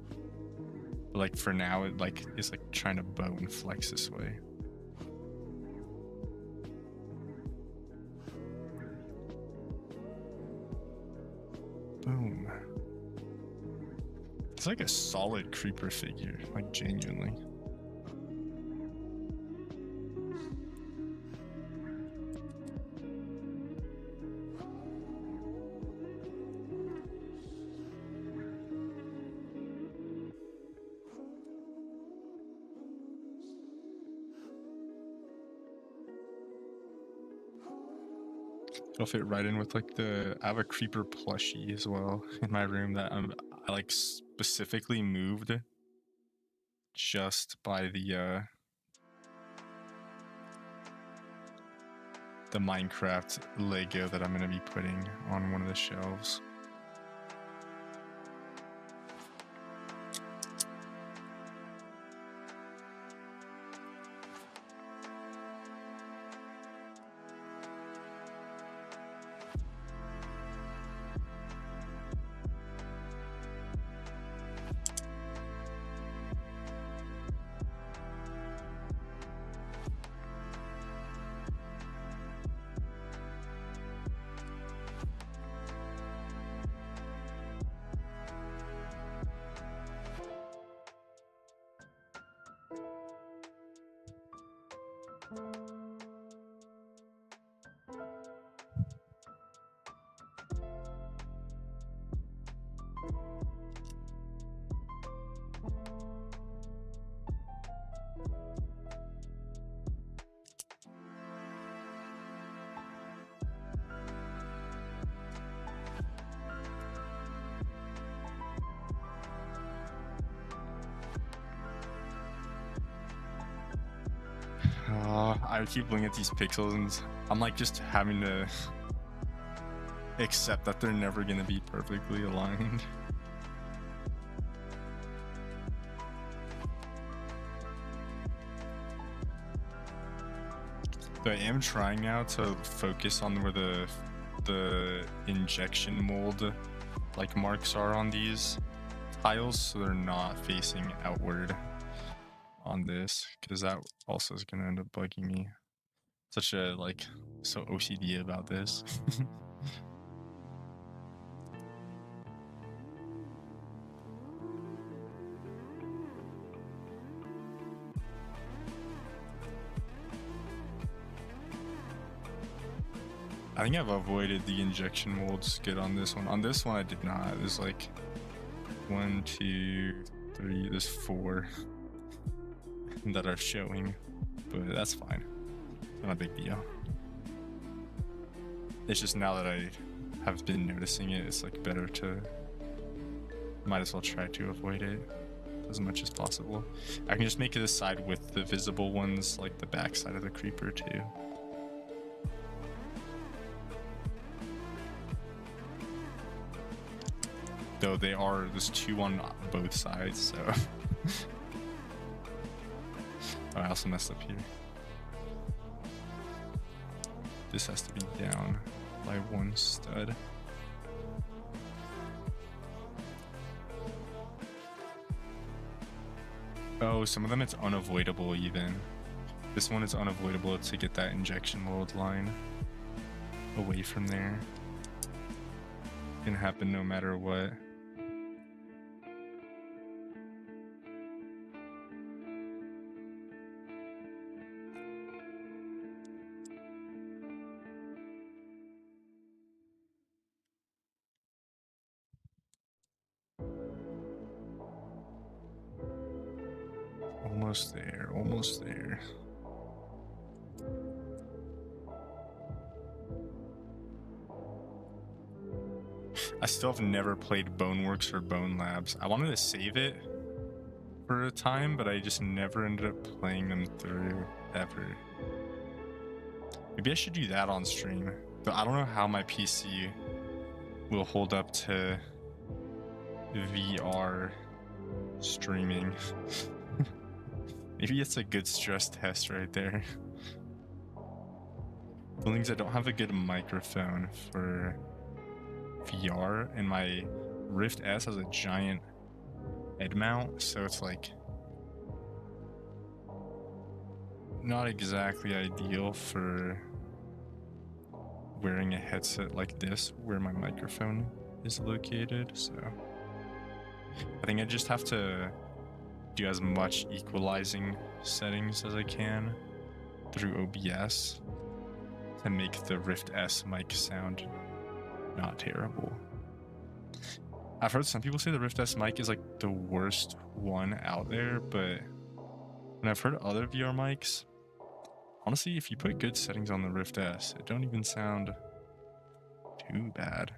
But like for now, it like is like trying to bow and flex this way. Boom. It's like a solid creeper figure, like genuinely. It'll fit right in with like I have a creeper plushie as well in my room that I like specifically moved just by the Minecraft Lego that I'm gonna be putting on one of the shelves. I keep looking at these pixels and I'm like just having to accept that they're never going to be perfectly aligned. So I am trying now to focus on where the injection mold like marks are on these. tiles so they're not facing outward on this, because that also is gonna end up bugging me. Such a like so OCD about this. I think I've avoided the injection molds good on this one. On this one I did not. There's like 1, 2, 3, there's 4 that are showing, but that's fine. Not a big deal. It's just now that I have been noticing it, it's like better to, might as well try to avoid it as much as possible. I can just make it a side with the visible ones, like the back side of the creeper too. Though there's 2 on both sides, so. Oh, I also messed up here. This has to be down by 1 stud. Oh, some of them it's unavoidable even. This one is unavoidable to get that injection mold line away from there. It can happen no matter what. Almost there, almost there. I still have never played Boneworks or Bone Labs. I wanted to save it for a time, but I just never ended up playing them through, ever. Maybe I should do that on stream. But I don't know how my PC will hold up to VR streaming. Maybe it's a good stress test right there. Feelings I don't have a good microphone for VR, and my Rift S has a giant head mount, so it's like not exactly ideal for wearing a headset like this where my microphone is located. So I think I just have to do as much equalizing settings as I can through OBS to make the Rift S mic sound not terrible. I've heard some people say the Rift S mic is like the worst one out there, but when I've heard other VR mics, honestly, if you put good settings on the Rift S, it don't even sound too bad.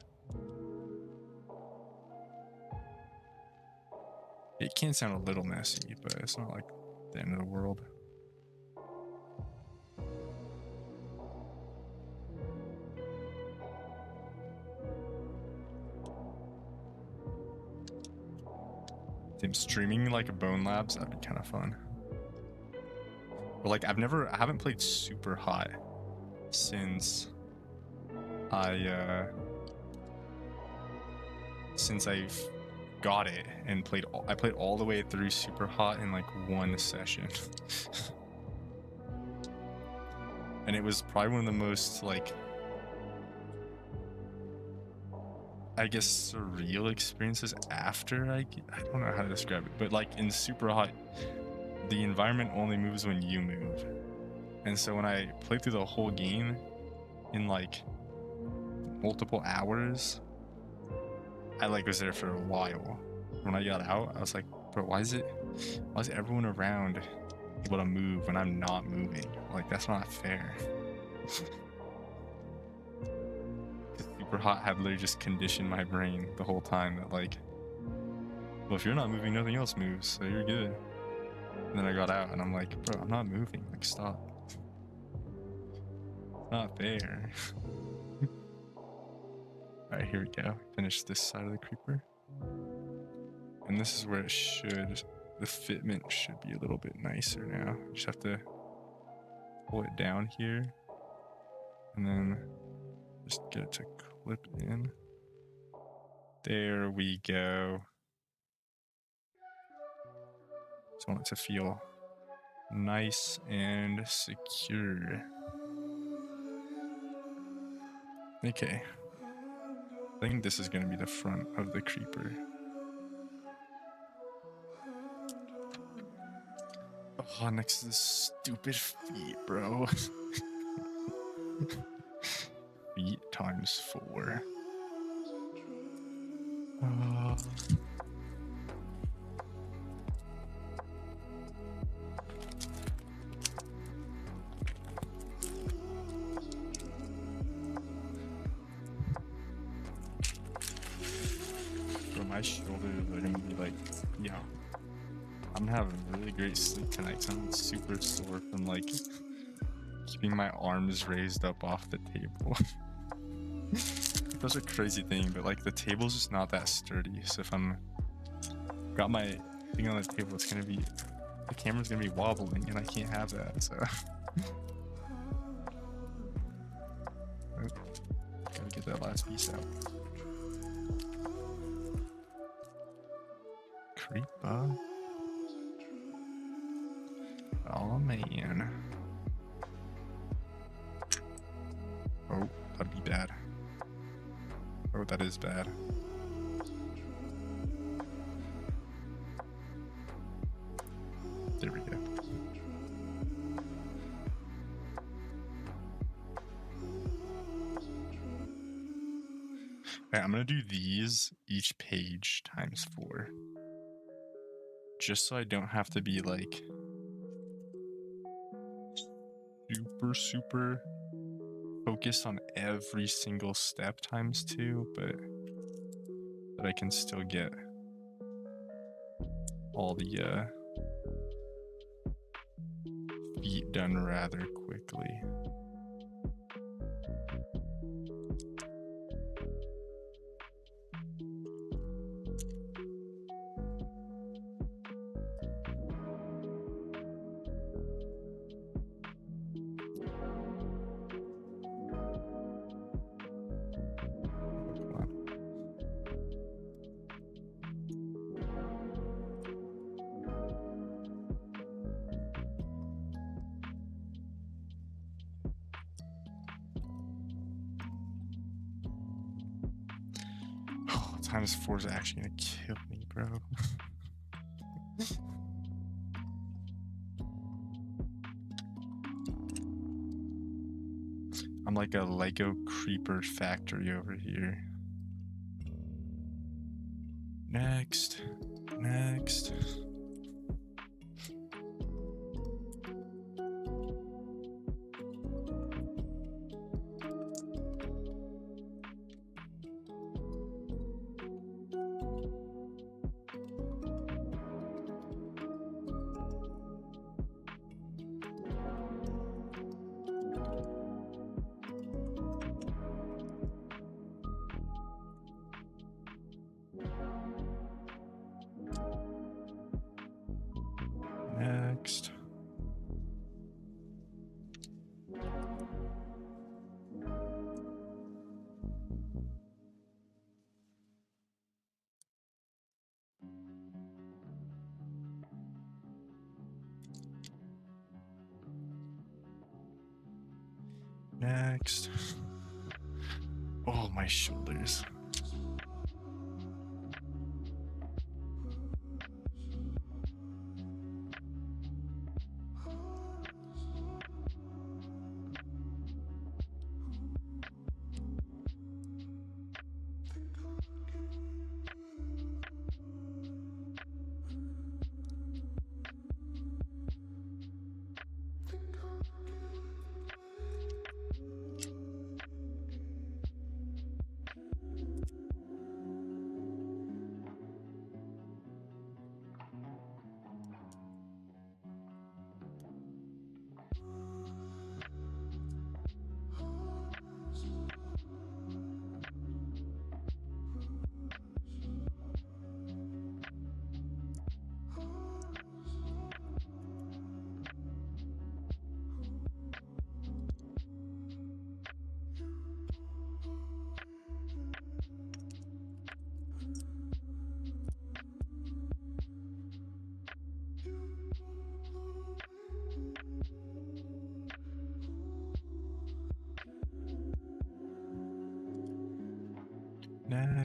It can sound a little messy, but it's not like the end of the world. Damn, streaming like a Bone Labs, that'd be kind of fun. But like I haven't played super hot since I've got it and I played all the way through super hot in like 1 session. And it was probably one of the most like, I guess, surreal experiences after I don't know how to describe it, but like in super hot, the environment only moves when you move. And so when I played through the whole game in like multiple hours, I like was there for a while. When I got out, I was like, bro, why is everyone around able to move when I'm not moving? Like, that's not fair. Super hot had literally just conditioned my brain the whole time that like, well, if you're not moving, nothing else moves, so you're good. And then I got out and I'm like, bro, I'm not moving, like stop. It's not fair. Alright, here we go. Finish this side of the creeper. And this is where the fitment should be a little bit nicer now. You just have to pull it down here and then just get it to clip in. There we go. Just want it to feel nice and secure. Okay. I think this is going to be the front of the creeper. Oh, next to the stupid feet, bro. Feet times 4. Bro, my shoulders are gonna be like, yeah. I'm gonna have a really great sleep tonight. So I'm super sore from like keeping my arms raised up off the table. That's a crazy thing, but like the table's just not that sturdy. So if I'm got my thing on the table, it's gonna be, the camera's gonna be wobbling, and I can't have that. So gotta get that last piece out. Creeper. Oh man. Oh, that'd be bad. Oh, that is bad. There we go. Alright, I'm gonna do these each page times 4. Just so I don't have to be like super focused on every single step times 2, but that I can still get all the feet done rather quickly. Times 4 is actually gonna kill me, bro. I'm like a Lego creeper factory over here. Next. Next. Next. Oh, my shoulders.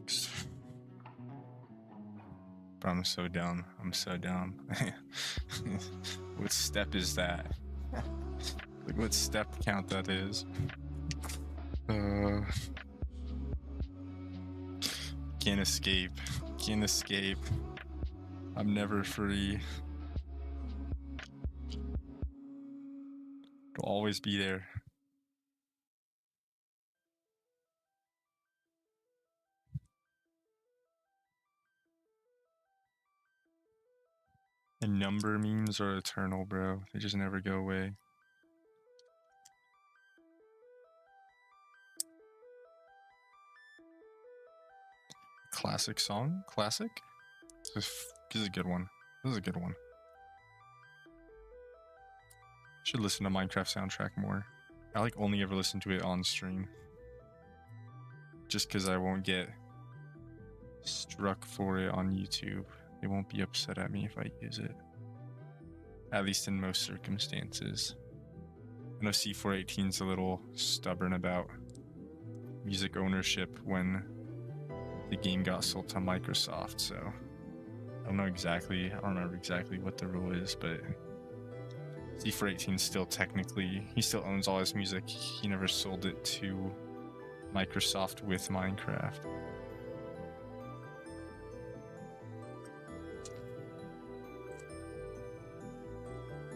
next. But I'm so dumb. I'm so dumb. What step is that? Like, what step count that is? Can't escape. Can't escape. I'm never free. It'll always be there. And number memes are eternal, bro. They just never go away. Classic song? Classic? This is a good one. This is a good one. Should listen to Minecraft soundtrack more. I like only ever listen to it on stream. Just because I won't get struck for it on YouTube. They won't be upset at me if I use it. At least in most circumstances. I know C418's a little stubborn about music ownership when the game got sold to Microsoft, so I don't remember exactly what the rule is, but C418 still technically, he still owns all his music. He never sold it to Microsoft with Minecraft.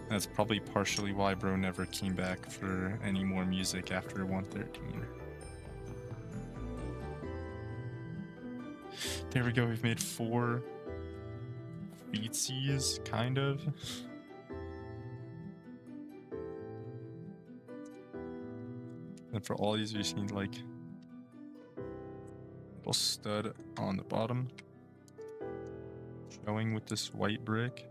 That's probably partially why bro never came back for any more music after 113. There we go, we've made 4 feetsies, kind of. And for all these, we just need like a little stud on the bottom, showing with this white brick.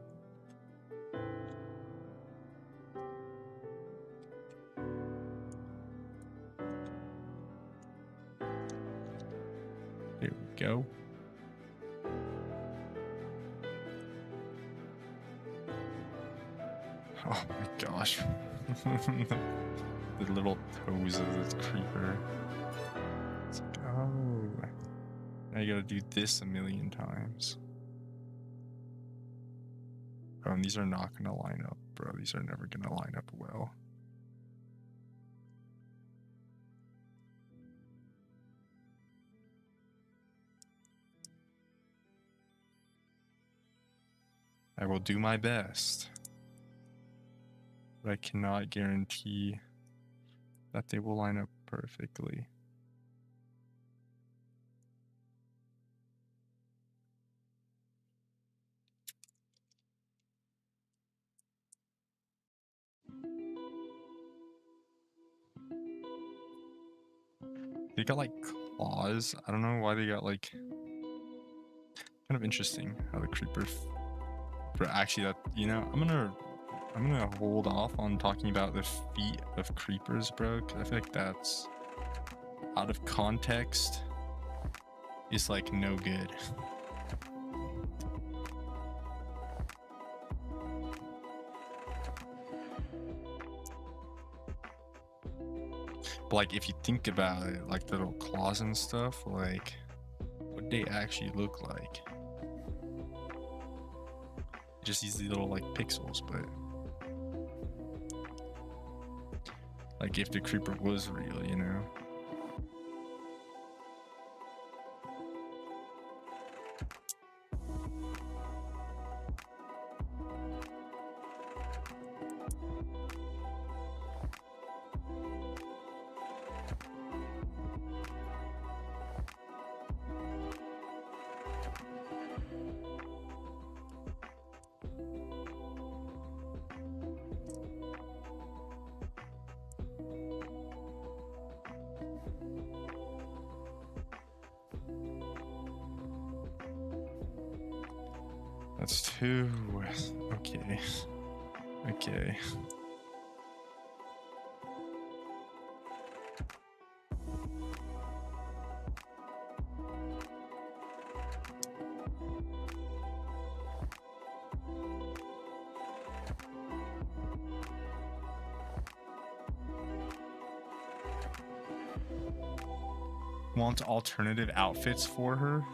There we go. Oh my gosh. The little toes of this creeper. It's like, oh. Now you gotta do this a million times. Oh, and these are not gonna line up, bro. These are never gonna line up well. I will do my best, but I cannot guarantee that they will line up perfectly. They got like claws. I don't know why they got like, kind of interesting how the creeper. But actually, that, you know, I'm gonna hold off on talking about the feet of creepers, bro, because I feel like that's out of context. Is like no good. But like, if you think about it, like the little claws and stuff, like what they actually look like. Just these little like pixels, but like if the creeper was real, you know. That's 2. Okay. Okay. want alternative outfits for her,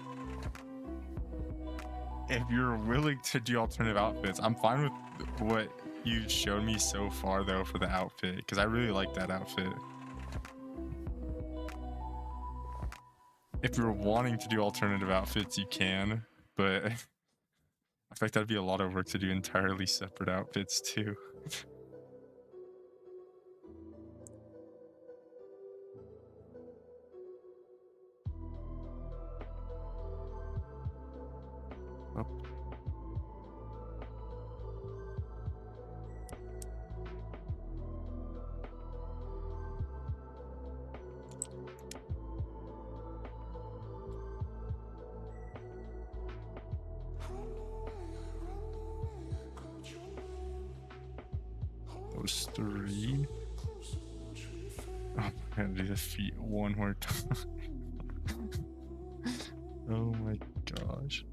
if you're willing to do alternative outfits, I'm fine with what you showed me so far though for the outfit, because I really like that outfit. If you're wanting to do alternative outfits, you can, but I feel like that'd be a lot of work to do entirely separate outfits too. Oh. Those three. Oh, I'm gonna do the feet one more time. Oh my gosh.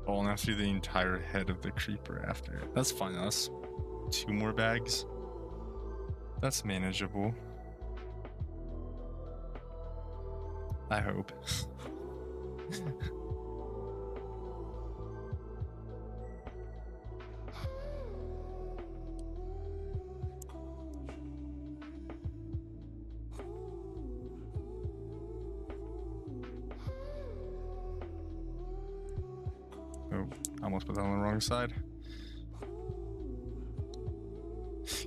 Oh, and I have to do the entire head of the creeper after it. That's fine. That's 2 more bags. That's manageable. I hope. Oh, I almost put that on the wrong side.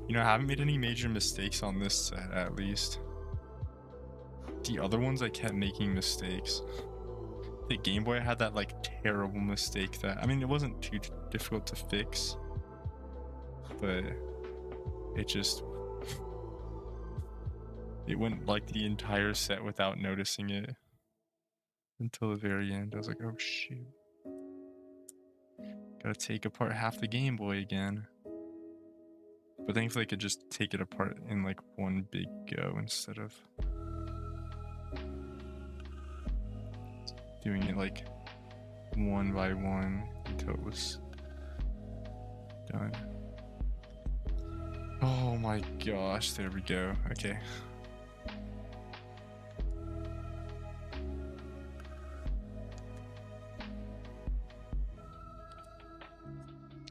You know, I haven't made any major mistakes on this set, at least. The other ones, I kept making mistakes. The Game Boy, I had that, like, terrible mistake that... I mean, it wasn't too difficult to fix. But... it just... it went, like, the entire set without noticing it. Until the very end. I was like, oh, shoot. Gotta take apart half the Game Boy again. But thankfully I could just take it apart in like one big go instead of doing it like one by one until it was done. Oh my gosh, there we go. Okay.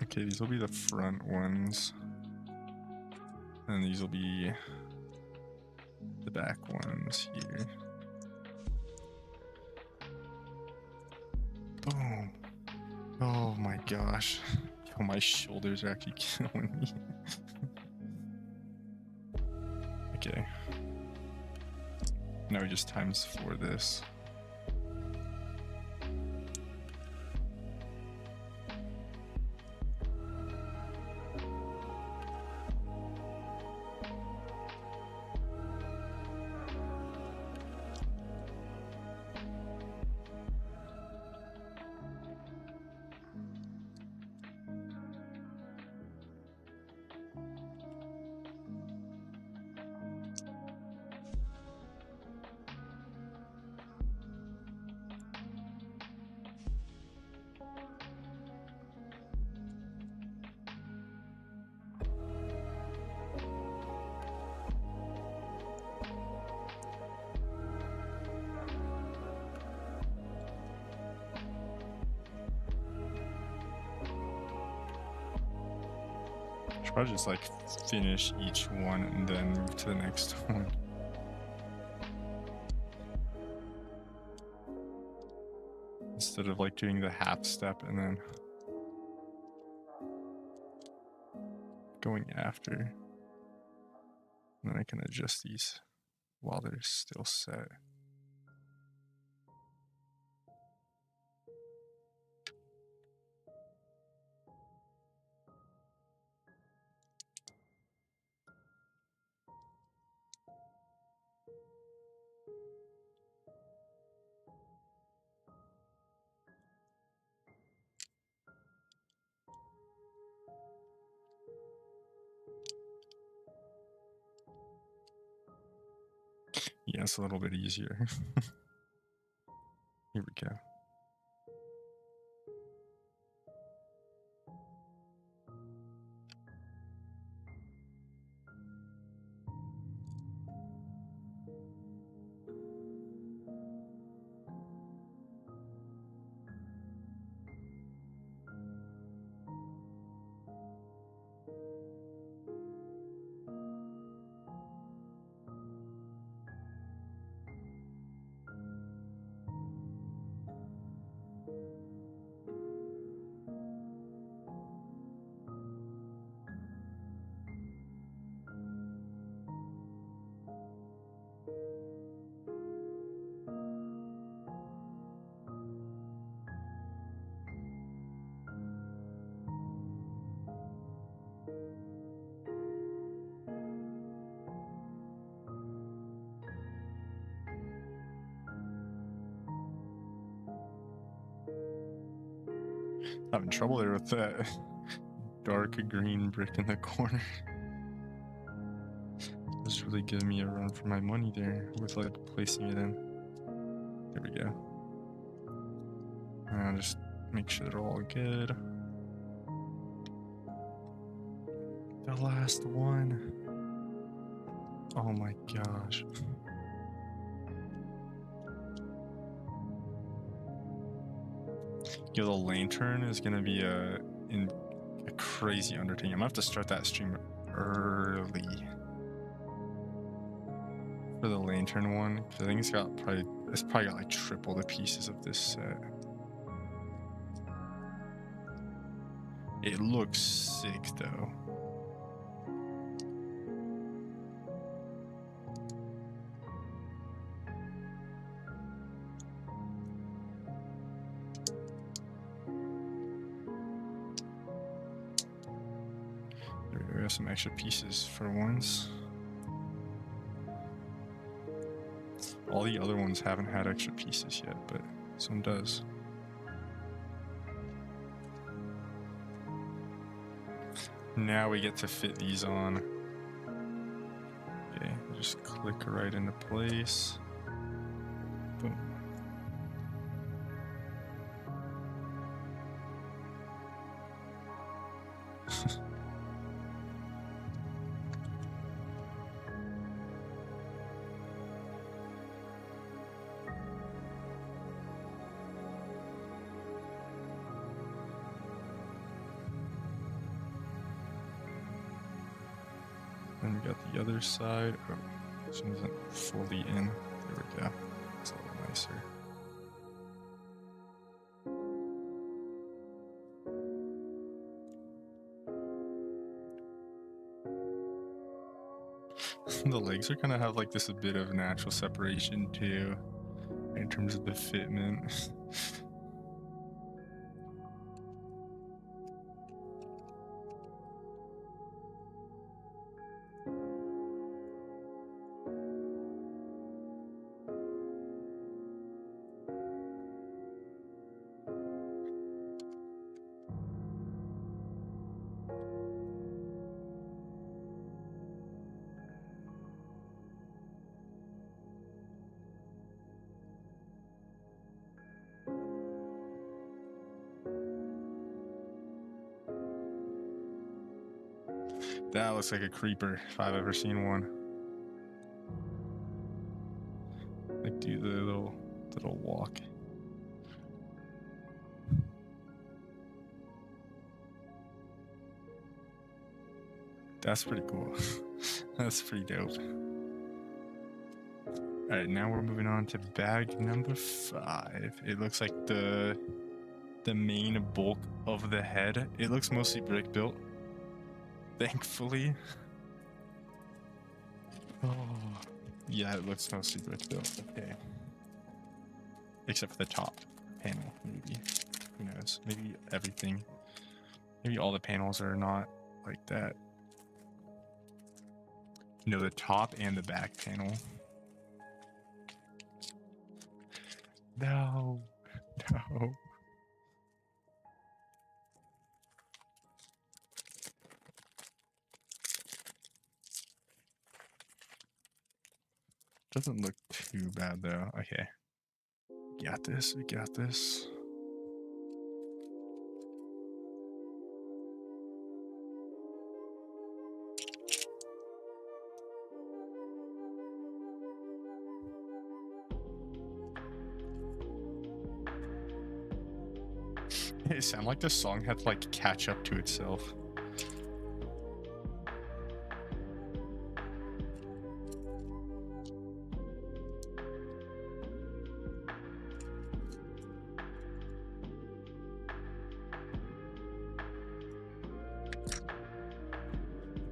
Okay, these will be the front ones. And these will be the back ones here. Boom. Oh my gosh. Oh, my shoulders are actually killing me. Okay. Now we just times 4 this. Should probably just like finish each one and then move to the next one. Instead of like doing the half step and then going after. And then I can adjust these while they're still set. Yeah, it's a little bit easier. Here we go. Having trouble there with that dark green brick in the corner. It's really giving me a run for my money there with like placing it in. There we go. I'll just make sure they're all good. The last one. Oh my gosh. Yo, the lantern is gonna be a crazy undertaking. I'm gonna have to start that stream early for the lantern one, because I think it's probably got like triple the pieces of this set. It looks sick though. We have some extra pieces for once. All the other ones haven't had extra pieces yet, but this one does. Now we get to fit these on. Okay, just click right into place. Boom. Then we got the other side. Oh, this one isn't fully in. There we go. It's a little nicer. The legs are gonna have like this a bit of natural separation too, in terms of the fitment. That looks like a creeper if I've ever seen one. Like do the little walk. That's pretty cool. That's pretty dope. Alright, now we're moving on to bag number 5. It looks like the main bulk of the head. It looks mostly brick built. Thankfully. Oh, yeah, it looks mostly brick built. Okay. Except for the top panel, maybe. Who knows? Maybe everything. Maybe all the panels are not like that. No, the top and the back panel. No. No. Doesn't look too bad though. Okay. We got this. We got this. It sounded like the song had to like catch up to itself.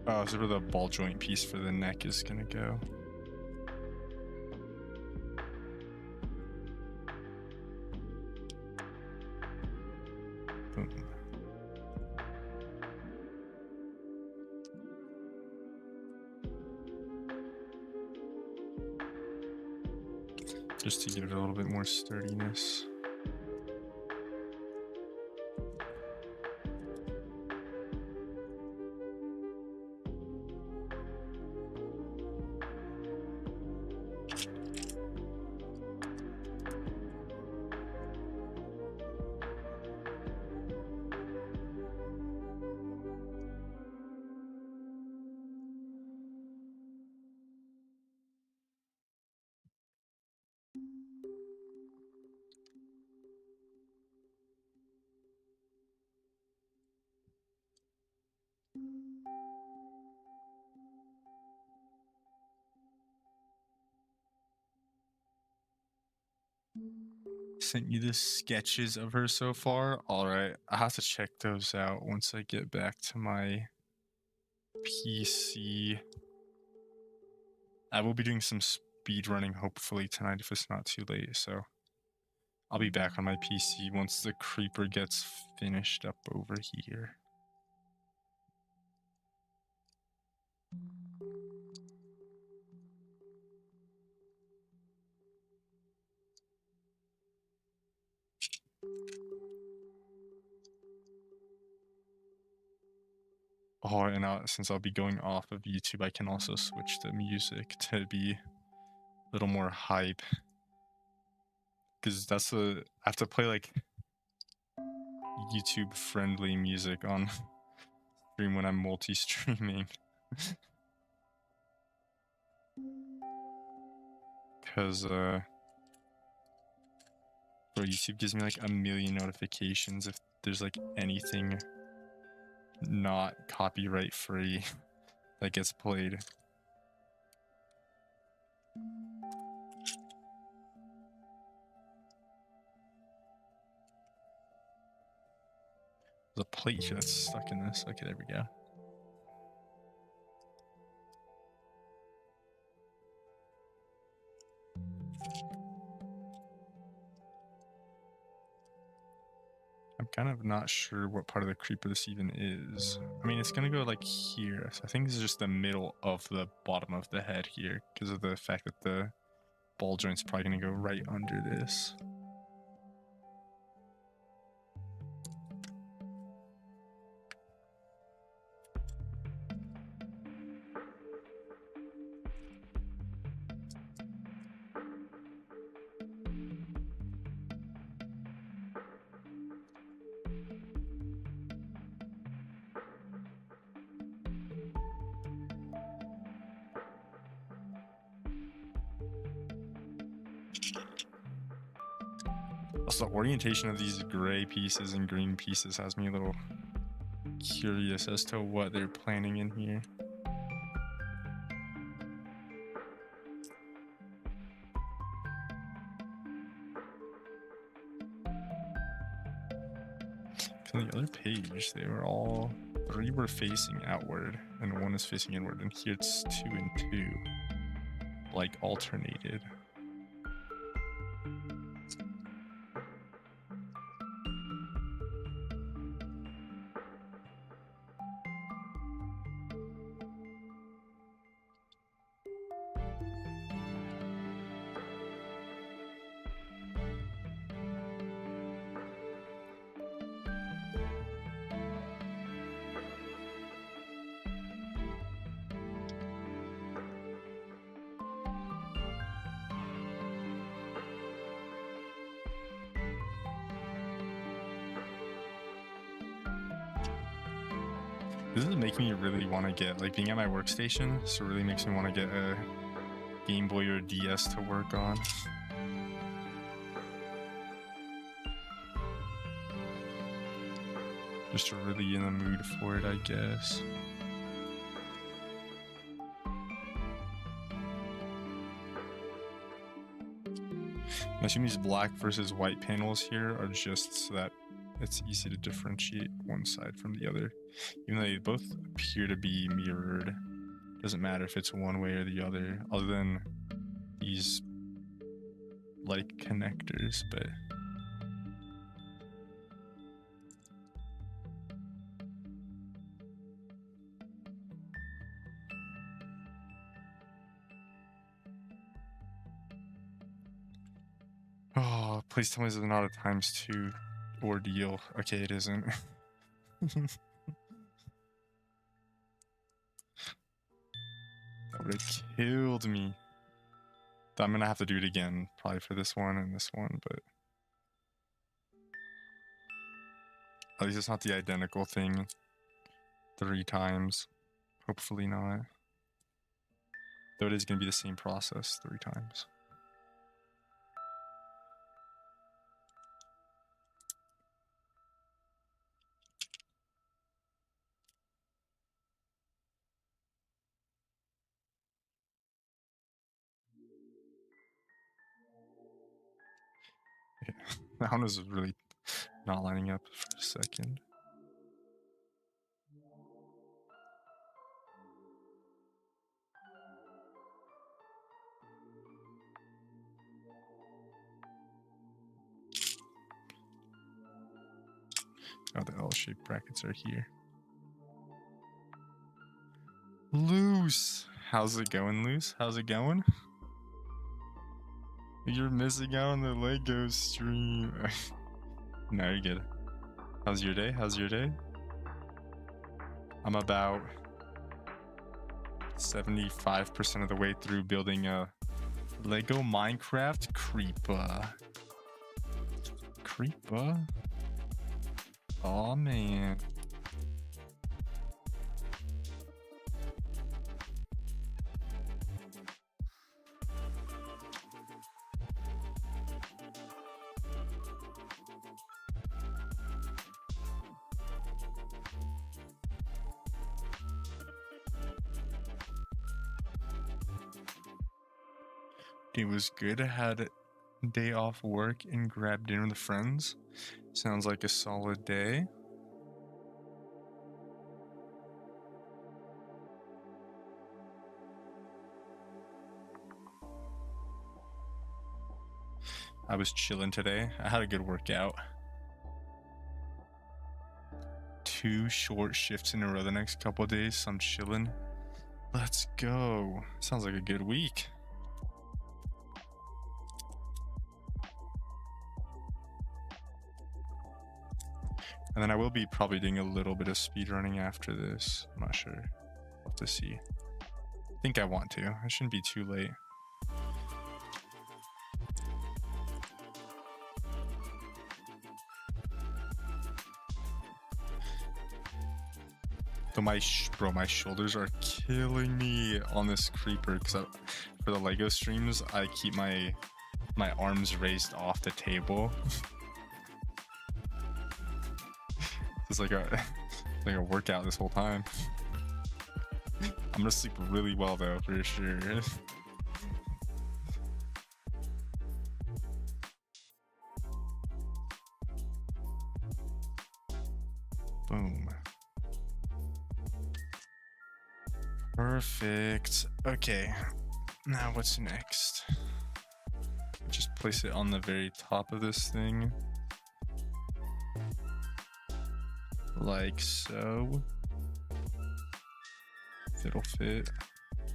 Oh, so where the ball joint piece for the neck is gonna go. Boom. Just to give it a little bit more sturdiness. Sent you the sketches of her so far. All right, I have to check those out once I get back to my PC. I will be doing some speed running hopefully tonight if it's not too late. So I'll be back on my PC once the creeper gets finished up over here. Oh, and since I'll be going off of YouTube, I can also switch the music to be a little more hype. Because I have to play like YouTube friendly music on stream when I'm multi-streaming. Because, bro, YouTube gives me like a million notifications if there's like anything not copyright free that gets played. There's a plate here that's stuck in this. Okay, there we go. I'm kind of not sure what part of the creeper this even is. I mean, it's gonna go like here. So I think this is just the middle of the bottom of the head here because of the fact that the ball joint's probably gonna go right under this. Also, the orientation of these gray pieces and green pieces has me a little curious as to what they're planning in here. On the other page, they were all 3 were facing outward and 1 is facing inward, and here it's 2 and 2, like alternated. This is making me really want to get, like, being at my workstation, so it really makes me want to get a Game Boy or DS to work on. Just really in the mood for it, I guess. I assume these black versus white panels here are just so that it's easy to differentiate one side from the other. Even though they both appear to be mirrored, doesn't matter if it's one way or the other than these like connectors, but oh, please tell me this is not a ×2 ordeal. Okay, it isn't. That would have killed me. I'm gonna have to do it again, probably for this one and this one, but at least it's not the identical thing 3 times. Hopefully not. Though it is gonna be the same process 3 times. Yeah, that one was really not lining up for a second. Oh, the L-shaped brackets are here. Loose! How's it going, Loose? How's it going? You're missing out on the Lego stream. No, you're good. How's your day? How's your day? I'm about 75% of the way through building a Lego Minecraft Creeper. Creeper? Oh man. It was good. I had a day off work and grabbed dinner with friends. Sounds like a solid day. I was chilling today. I had a good workout. 2 short shifts in a row the next couple of days, so I'm chilling. Let's go. Sounds like a good week. And then I will be probably doing a little bit of speedrunning after this. I'm not sure. We'll have to see. I think I want to. I shouldn't be too late. Though my shoulders are killing me on this creeper because for the Lego streams, I keep my arms raised off the table. It's like a workout this whole time. I'm gonna sleep really well though, for sure. Boom. Perfect. Okay. Now what's next? Just place it on the very top of this thing. Like so. If it'll fit.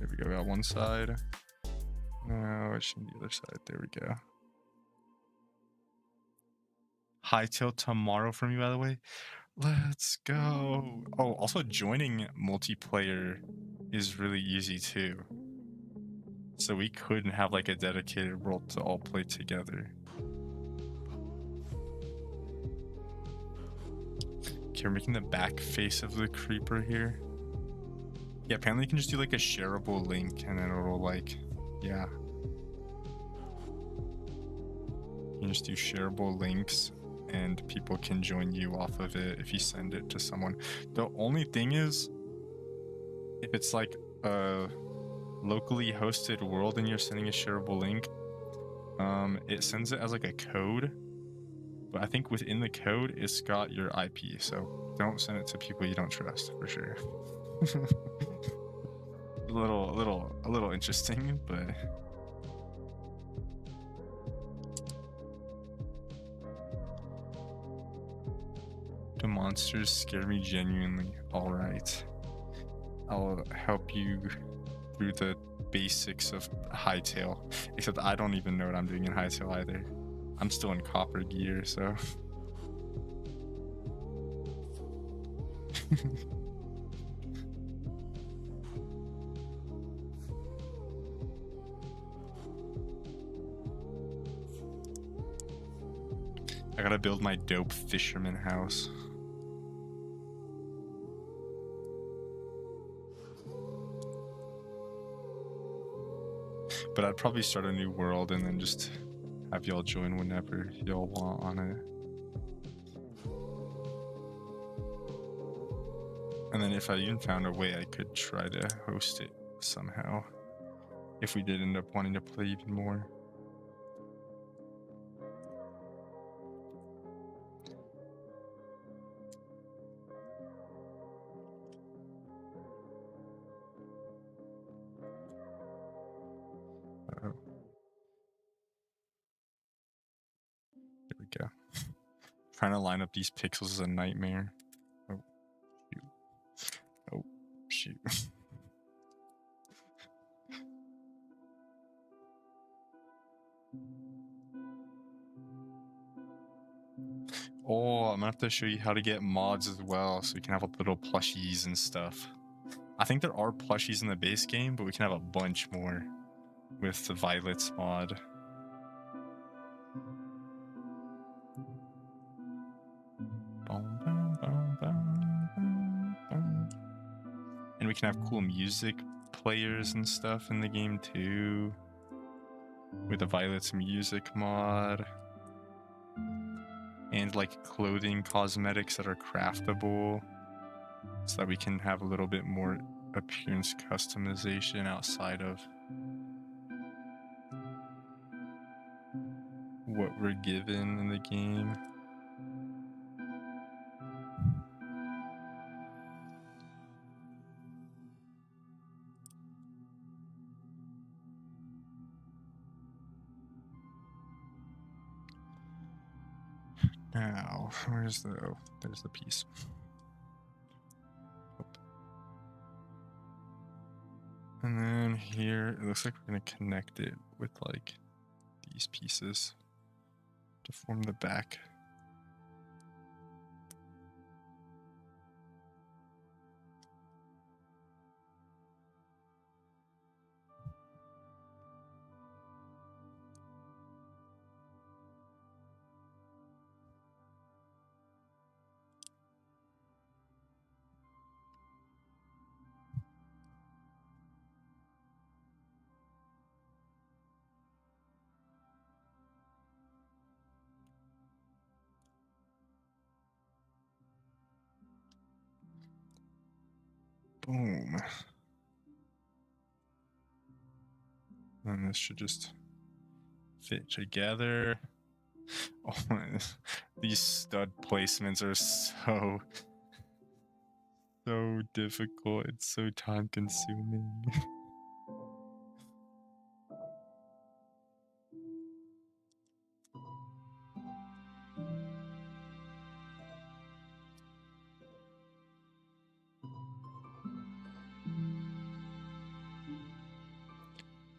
There we go, got one side. Now it should be the other side. There we go. Hightail tomorrow for me, by the way. Let's go. Oh, also joining multiplayer is really easy too. So we couldn't have like a dedicated world to all play together. Okay, we're making the back face of the creeper here. Yeah, apparently you can just do like a shareable link and then it'll like, yeah. You can just do shareable links and people can join you off of it if you send it to someone. The only thing is, if it's like a locally hosted world and you're sending a shareable link, it sends it as like a code. But I think within the code, it's got your IP, so don't send it to people you don't trust, for sure. a little interesting, but the monsters scare me genuinely. All right, I'll help you through the basics of Hightail, except I don't even know what I'm doing in Hightail either. I'm still in copper gear, so. I gotta build my dope fisherman house. But I'd probably start a new world and then just have y'all join whenever y'all want on it. And then if I even found a way, I could try to host it somehow. If we did end up wanting to play even more. we go. Trying to line up these pixels is a nightmare. Oh, shoot. Oh, shoot. Oh, I'm gonna have to show you how to get mods as well, so you can have little plushies and stuff. I think there are plushies in the base game, but we can have a bunch more with the Violets mod. And we can have cool music players and stuff in the game too, with the Violets music mod. And like clothing cosmetics that are craftable, so that we can have a little bit more appearance customization outside of what we're given in the game. Now, where's the... oh, there's the piece. And then here, it looks like we're going to connect it with like these pieces to form the back. Boom. And this should just fit together. Oh, these stud placements are so difficult. It's so time consuming.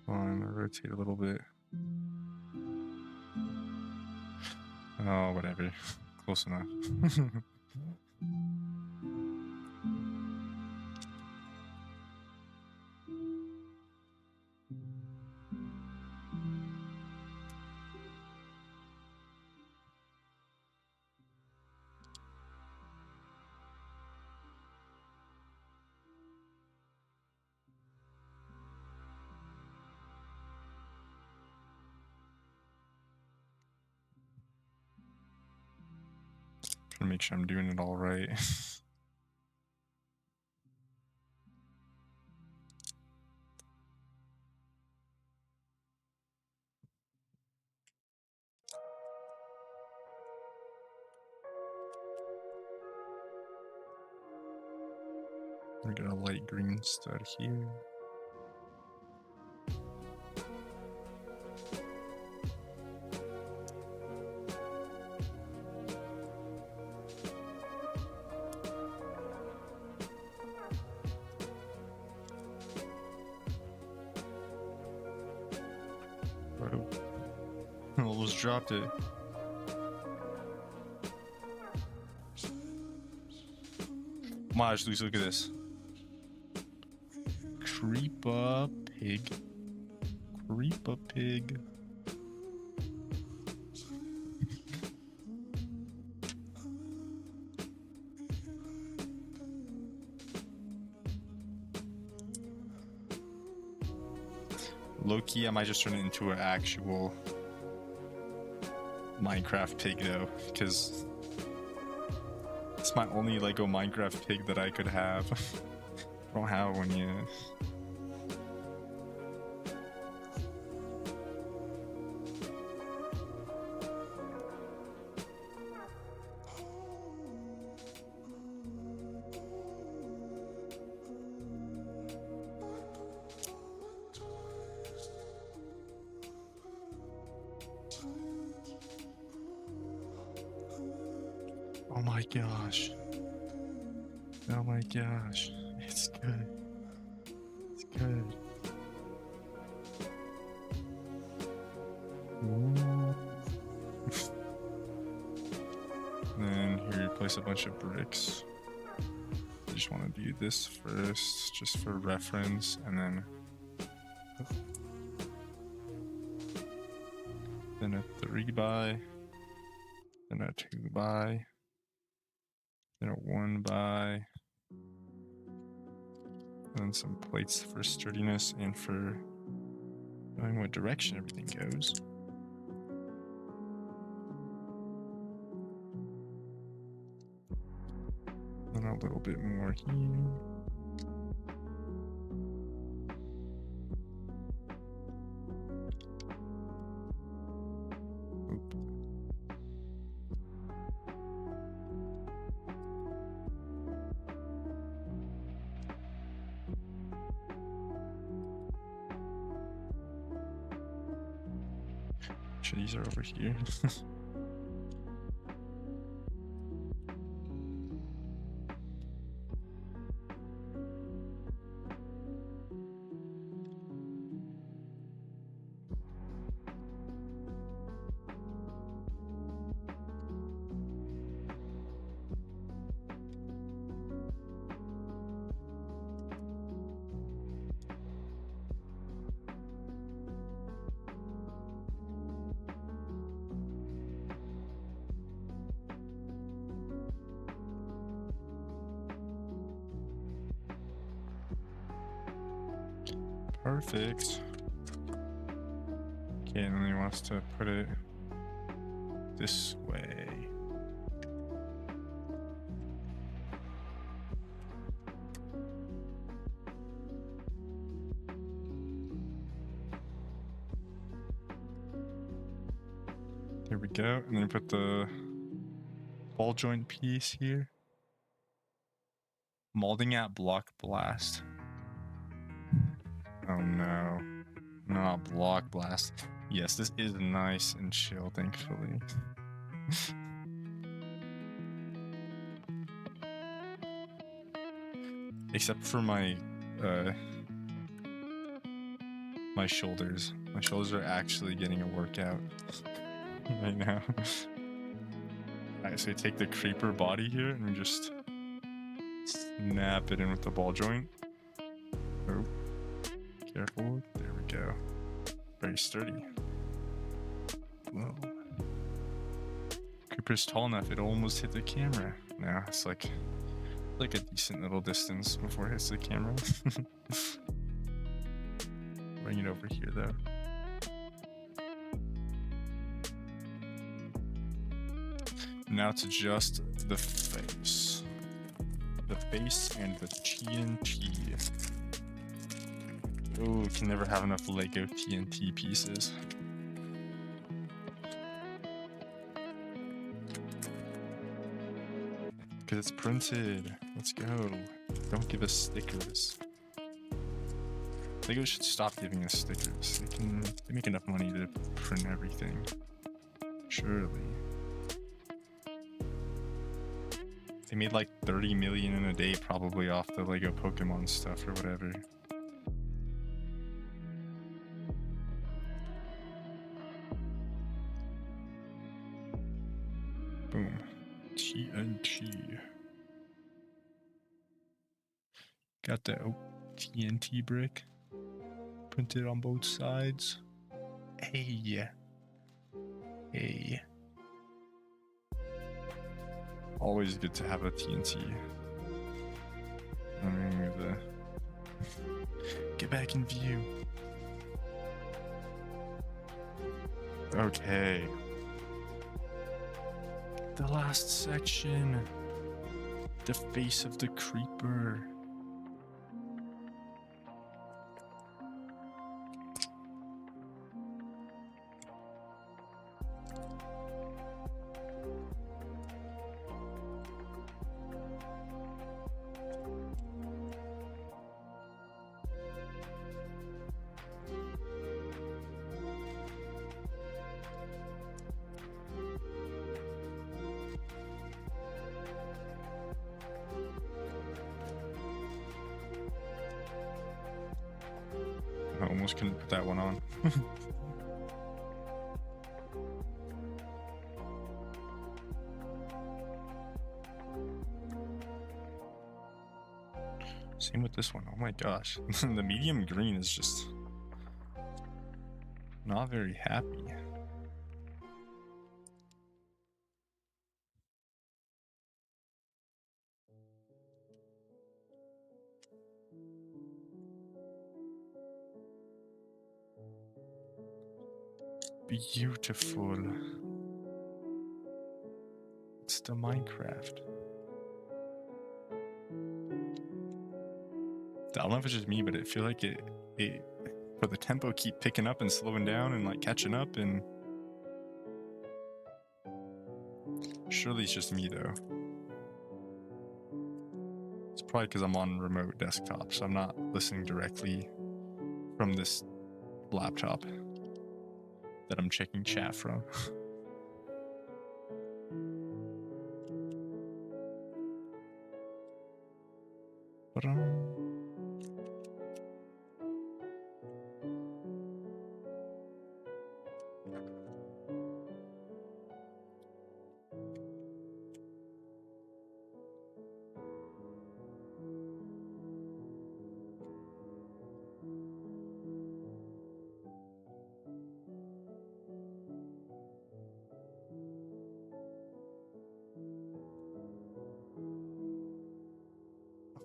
On, rotate a little bit. Oh, whatever. Close enough. Trying to make sure I'm doing it all right. We got a light green stud here. Whoa. Almost dropped it. Maj, Luis, look at this. Creep up, pig. Creep up, pig. Low-key, I might just turn it into an actual Minecraft pig though, because it's my only Lego Minecraft pig that I could have. I don't have one yet. Oh my gosh. Oh my gosh. It's good. It's good. Ooh. Then here, place a bunch of bricks. I just want to do this first, just for reference, and then a 3x, then a 2x, then a 1x, and then some plates for sturdiness and for knowing what direction everything goes. And a little bit more here. Sure, these are over here. Perfect. Okay, and then he wants to put it this way. There we go. And then put the ball joint piece here. Molding at block blast. Oh no. Not block blast. Yes, this is nice and chill, thankfully. Except for my shoulders. My shoulders are actually getting a workout right now. Alright, so you take the creeper body here and just snap it in with the ball joint. Oh. Careful. There we go. Very sturdy. Whoa. Creeper's tall enough, it almost hit the camera. Now it's like a decent little distance before it hits the camera. Bring it over here though. Now to just the face. The face and the TNT. Oh, we can never have enough Lego TNT pieces. Because it's printed. Let's go. Don't give us stickers. Lego should stop giving us stickers. They make enough money to print everything. Surely. They made like 30 million in a day probably off the Lego Pokemon stuff or whatever. Boom. TNT. Got the TNT brick. Printed on both sides. Hey. Hey. Always good to have a TNT. Let me remove the... Get back in view. Okay. The last section. The face of the creeper. almost couldn't put that one on. Same with this one. Oh my gosh. The medium green is just not very happy. Beautiful. It's the Minecraft. I don't know if it's just me, but it feel like it for the tempo keep picking up and slowing down and like catching up, and surely it's just me though. It's probably because I'm on remote desktop, so I'm not listening directly from this laptop that I'm checking chat from. But I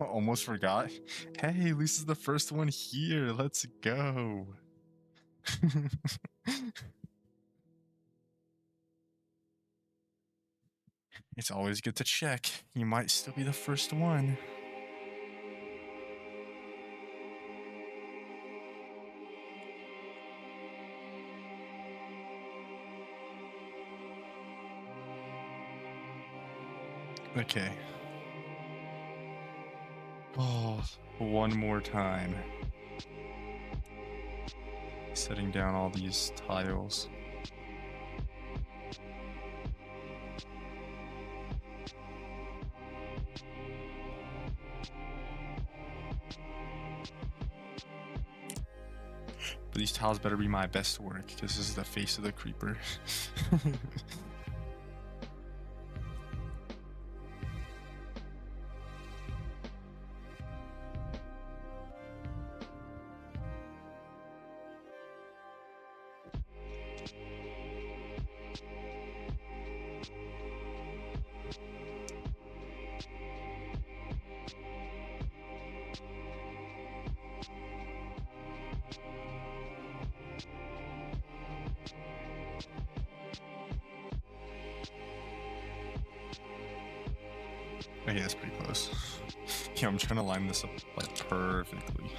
almost forgot. Hey, Lisa's the first one here. Let's go. It's always good to check. You might still be the first one. Okay. Oh, one more time. Setting down all these tiles. But these tiles better be my best work, because this is the face of the creeper. Okay, that's pretty close. Yeah, I'm trying to line this up like perfectly.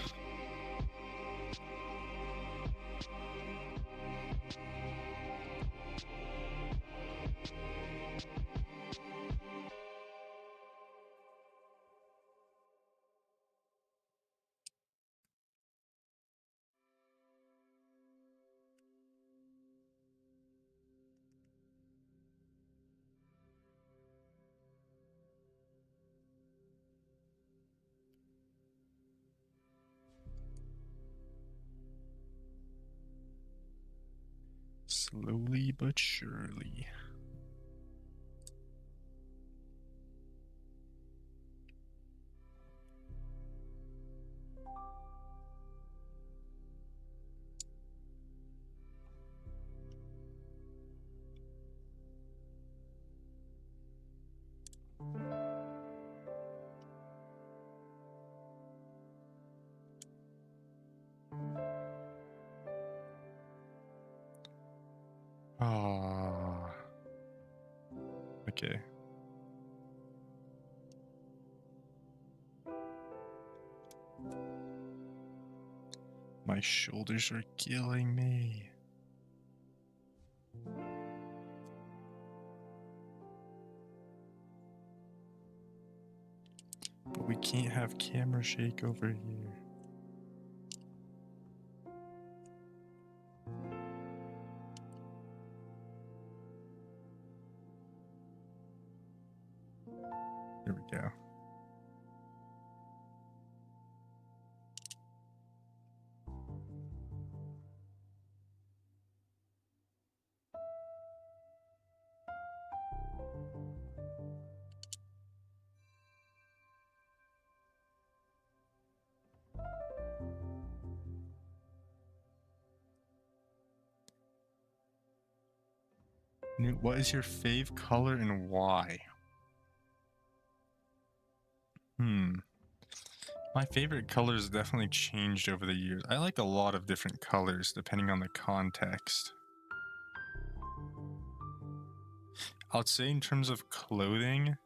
Slowly but surely. Ah. Okay. My shoulders are killing me. But we can't have camera shake over here. Here we go. What is your fave color and why? My favorite colors definitely changed over the years. I like a lot of different colors depending on the context. I would say in terms of clothing,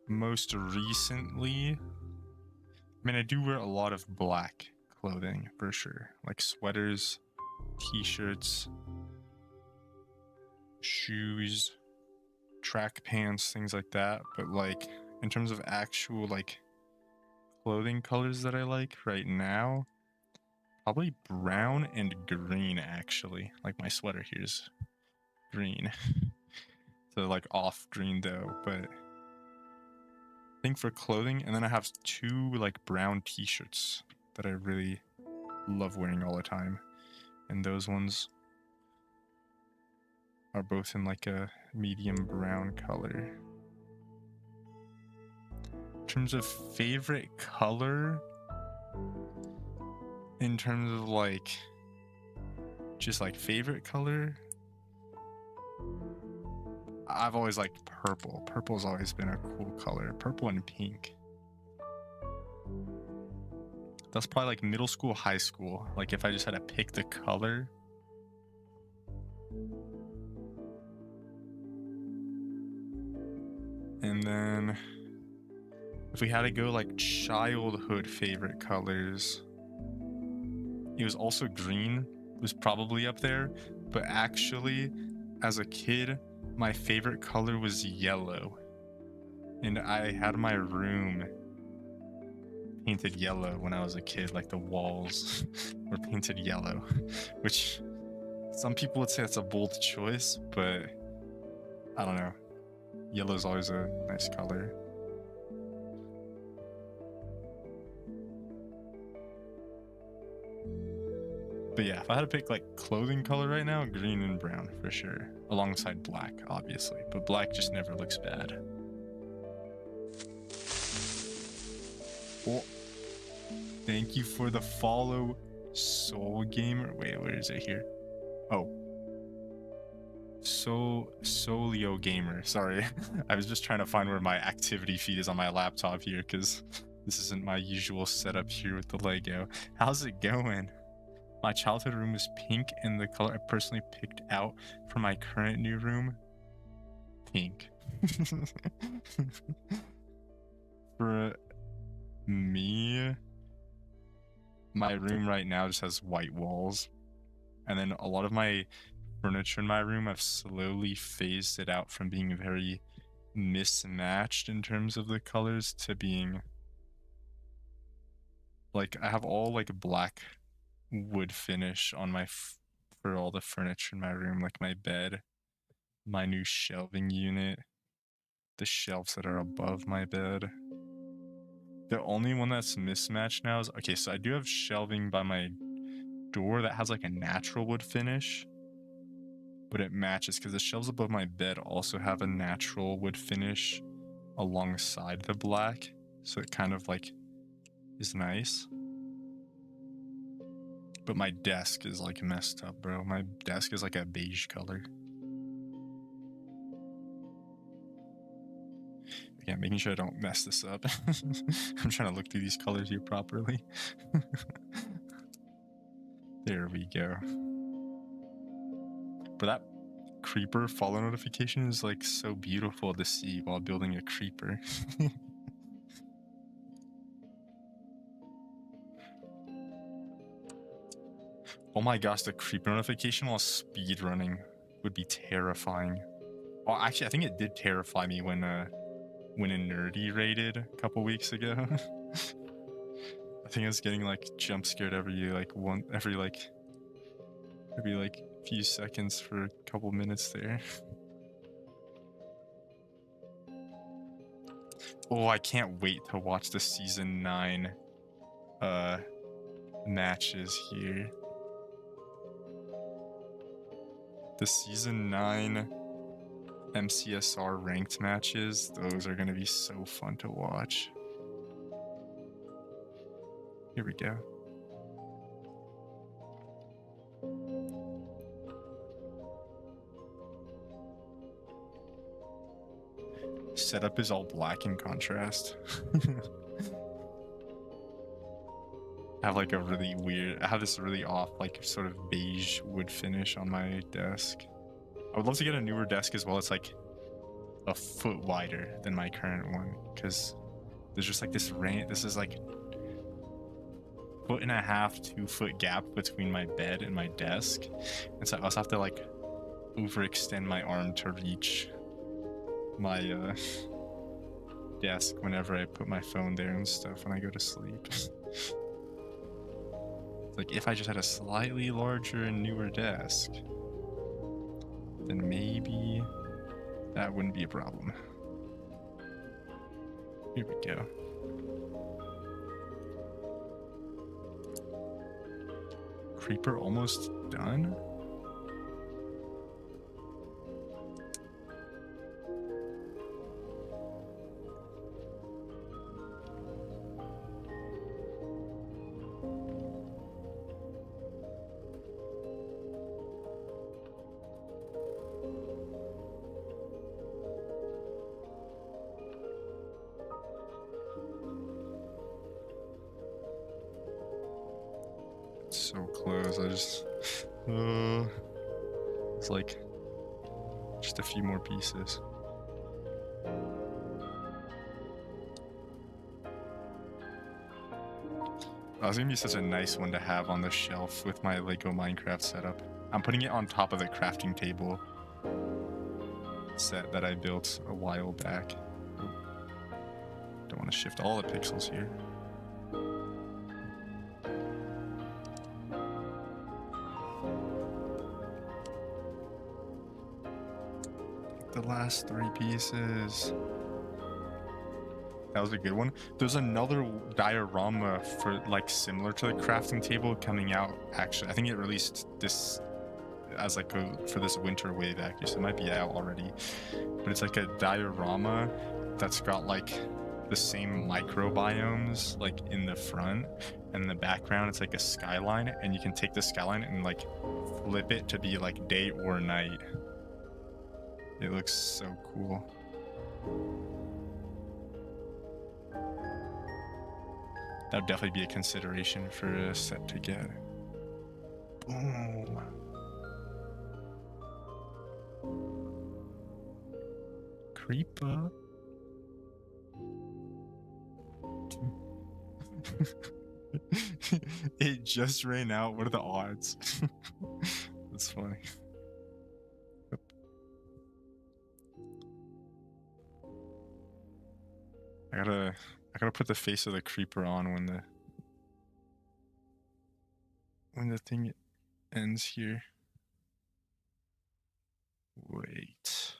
most recently, I mean, I do wear a lot of black clothing for sure, like sweaters, t-shirts, shoes, track pants, things like that. But like in terms of actual like clothing colors that I like right now, probably brown and green actually. Like my sweater here's green. So like off green though, but I think for clothing, and then I have 2 like brown t-shirts that I really love wearing all the time. And those ones are both in like a medium brown color. In terms of favorite color, in terms of like just like favorite color, I've always liked purple. Purple's always been a cool color. Purple and pink. That's probably like middle school, high school. Like if I just had to pick the color. And then if we had to go like childhood favorite colors, it was also green. It was probably up there. But actually, as a kid, my favorite color was yellow. And I had my room painted yellow when I was a kid. Like the walls were painted yellow, which some people would say that's a bold choice, but I don't know. Yellow's always a nice color. But yeah, if I had to pick like clothing color right now, green and brown for sure. Alongside black, obviously. But black just never looks bad. Oh, thank you for the follow, Soul Gamer. Wait, where is it here? Oh. Solio Gamer. Sorry. I was just trying to find where my activity feed is on my laptop here because this isn't my usual setup here with the Lego. How's it going? My childhood room is pink, and the color I personally picked out for my current new room, pink. For me, my room right now just has white walls, and then a lot of my furniture in my room, I've slowly phased it out from being very mismatched in terms of the colors to being like I have all like black wood finish on my for all the furniture in my room, like my bed, my new shelving unit, the shelves that are above my bed. The only one that's mismatched now is okay, so I do have shelving by my door that has like a natural wood finish, but it matches because the shelves above my bed also have a natural wood finish alongside the black, so it kind of like is nice. But my desk is like messed up, bro. My desk is like a beige color. Yeah, making sure I don't mess this up. I'm trying to look through these colors here properly. There we go. But that creeper follow notification is like so beautiful to see while building a creeper. Oh my gosh, the creeper notification while speed running would be terrifying. Well, actually, I think it did terrify me when a nerdy raided a couple weeks ago. I think I was getting like jump scared every few seconds for a couple minutes there. Oh, I can't wait to watch the season 9 matches here. The season 9 MCSR ranked matches, those are going to be so fun to watch. Here we go. setup is all black in contrast. I have like a really weird, I have this really off, like sort of beige wood finish on my desk. I would love to get a newer desk as well. It's like a foot wider than my current one, because there's just like this range. This is like 1.5 to 2 foot gap between my bed and my desk, and so I also have to like overextend my arm to reach my desk whenever I put my phone there and stuff when I go to sleep. Like if I just had a slightly larger and newer desk, then maybe that wouldn't be a problem. Here we go. Creeper almost done? So close. I just it's like just a few more pieces. That was gonna be such a nice one to have on the shelf with my Lego Minecraft setup. I'm putting it on top of the crafting table set that I built a while back. Oh. Don't want to shift all the pixels here. The last 3 pieces. That was a good one. There's another diorama for like similar to the crafting table coming out. Actually, I think it released this as like for this winter wave actually, so it might be out already. But it's like a diorama that's got like the same microbiomes like in the front, and in the background it's like a skyline, and you can take the skyline and like flip it to be like day or night. It looks so cool. That would definitely be a consideration for a set to get. Boom. Creeper. It just ran out. What are the odds? That's funny. I gotta put the face of the creeper on when the thing ends here. Wait.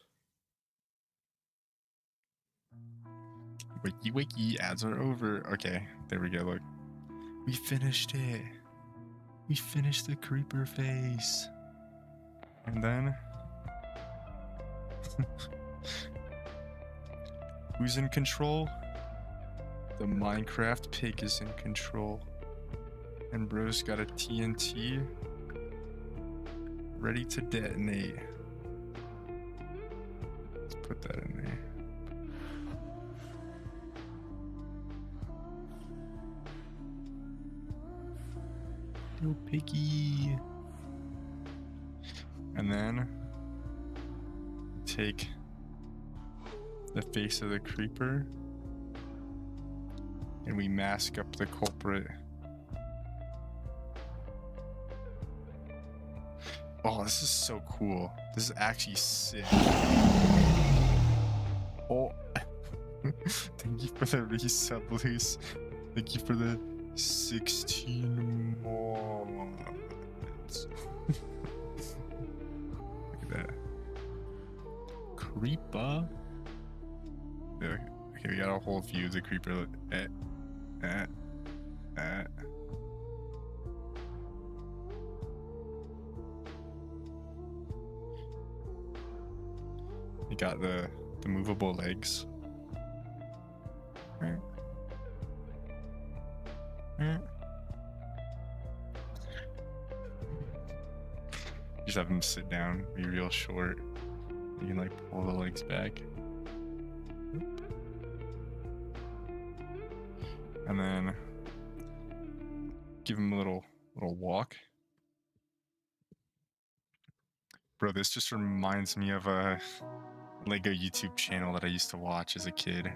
Wakey wakey, ads are over. Okay, there we go, look. We finished it. We finished the creeper face. And then who's in control? The Minecraft pig is in control. And bro's got a TNT ready to detonate. Let's put that in there. Little piggy. And then take the face of the creeper and we mask up the culprit. Oh, this is so cool. This is actually sick. Oh, thank you for the resub, Luce. Thank you for the 16 months. Look at that. Creeper. Okay, we got a whole view of the creeper. You got the movable legs. Just have him sit down, be real short. You can like pull the legs back. And then give him a little walk. Bro, this just reminds me of a Lego YouTube channel that I used to watch as a kid.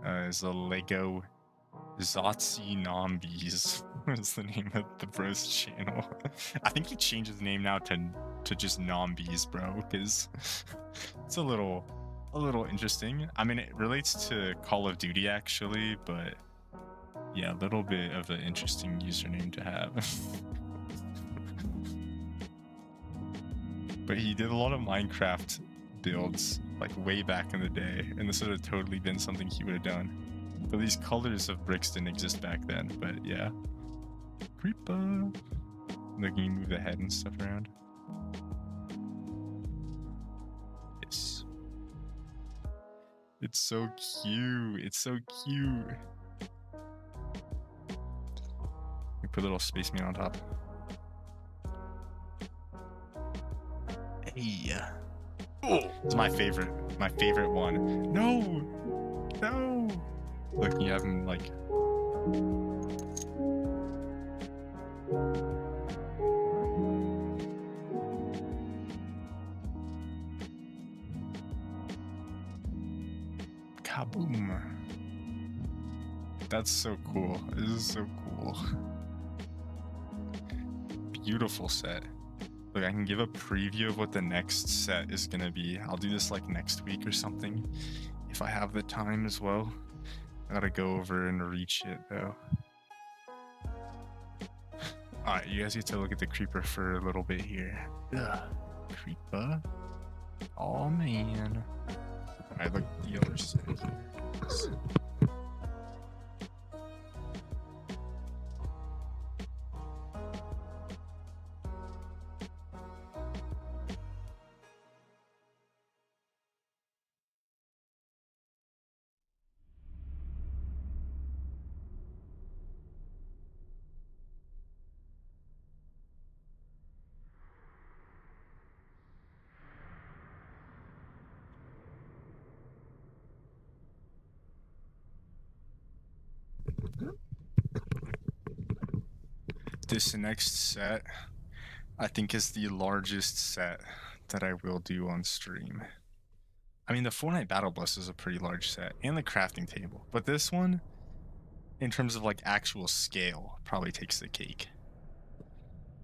It's the Lego Zotzi Nombies is the name of the bro's channel. I think he changed his name now to just Nombies, bro, because it's a little interesting. I mean, it relates to Call of Duty actually, but yeah, a little bit of an interesting username to have. But he did a lot of Minecraft builds like way back in the day, and this would have totally been something he would have done. But these colors of bricks didn't exist back then, but yeah. Creeper. Like you move the head and stuff around. Yes. It's so cute. It's so cute. We put a little spaceman on top. Hey. Oh, it's my favorite. My favorite one. No. No. Look, you have him like. Kaboom. That's so cool. This is so cool. Beautiful set. Look, I can give a preview of what the next set is gonna be. I'll do this like next week or something, if I have the time as well. I gotta go over and reach it though. Alright, you guys get to look at the creeper for a little bit here. Ugh. Creeper? Oh man. Alright, look at the other side here. This next set, I think, is the largest set that I will do on stream. I mean, the Fortnite Battle Bus is a pretty large set, and the crafting table. But this one, in terms of like actual scale, probably takes the cake.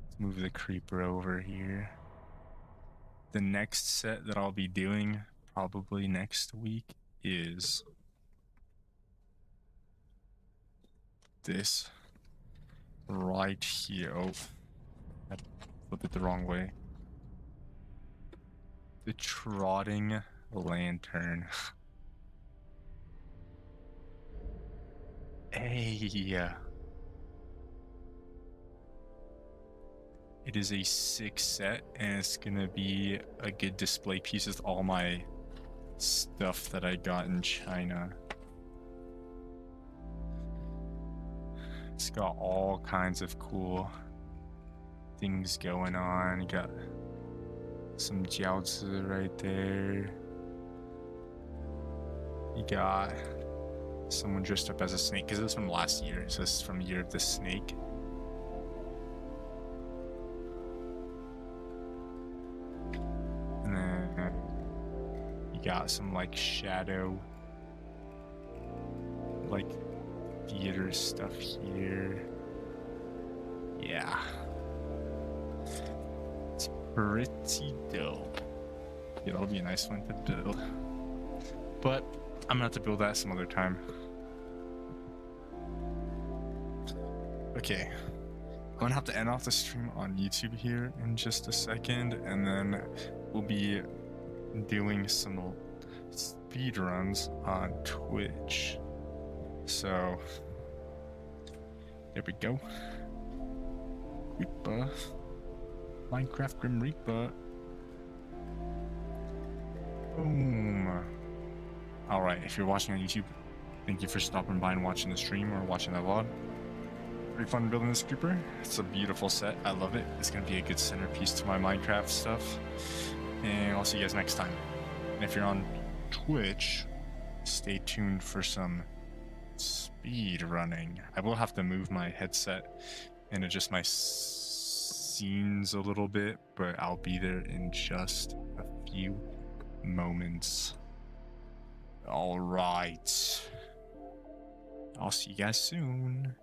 Let's move the creeper over here. The next set that I'll be doing probably next week is this right here. Oh, I flipped it the wrong way. The trotting lantern. Hey. It is a 6 set, and it's gonna be a good display piece with all my stuff that I got in China. It's got all kinds of cool things going on. You got some jiaozi right there. You got someone dressed up as a snake, because this is from last year, so this is from Year of the Snake. And then you got some like shadow, like theater stuff here. Yeah, it's pretty dope. Yeah, that'll be a nice one to build, but I'm gonna have to build that some other time. Okay, I'm gonna have to end off the stream on YouTube here in just a second, and then we'll be doing some speed runs on Twitch. So there we go. Reaper. Minecraft Grim Reaper. Boom. Alright, if you're watching on YouTube, thank you for stopping by and watching the stream or watching the vlog. Pretty fun building this creeper. It's a beautiful set. I love it. It's gonna be a good centerpiece to my Minecraft stuff. And I'll see you guys next time. And if you're on Twitch, stay tuned for some speed speed running. I will have to move my headset and adjust my scenes a little bit, but I'll be there in just a few moments. All right. I'll see you guys soon.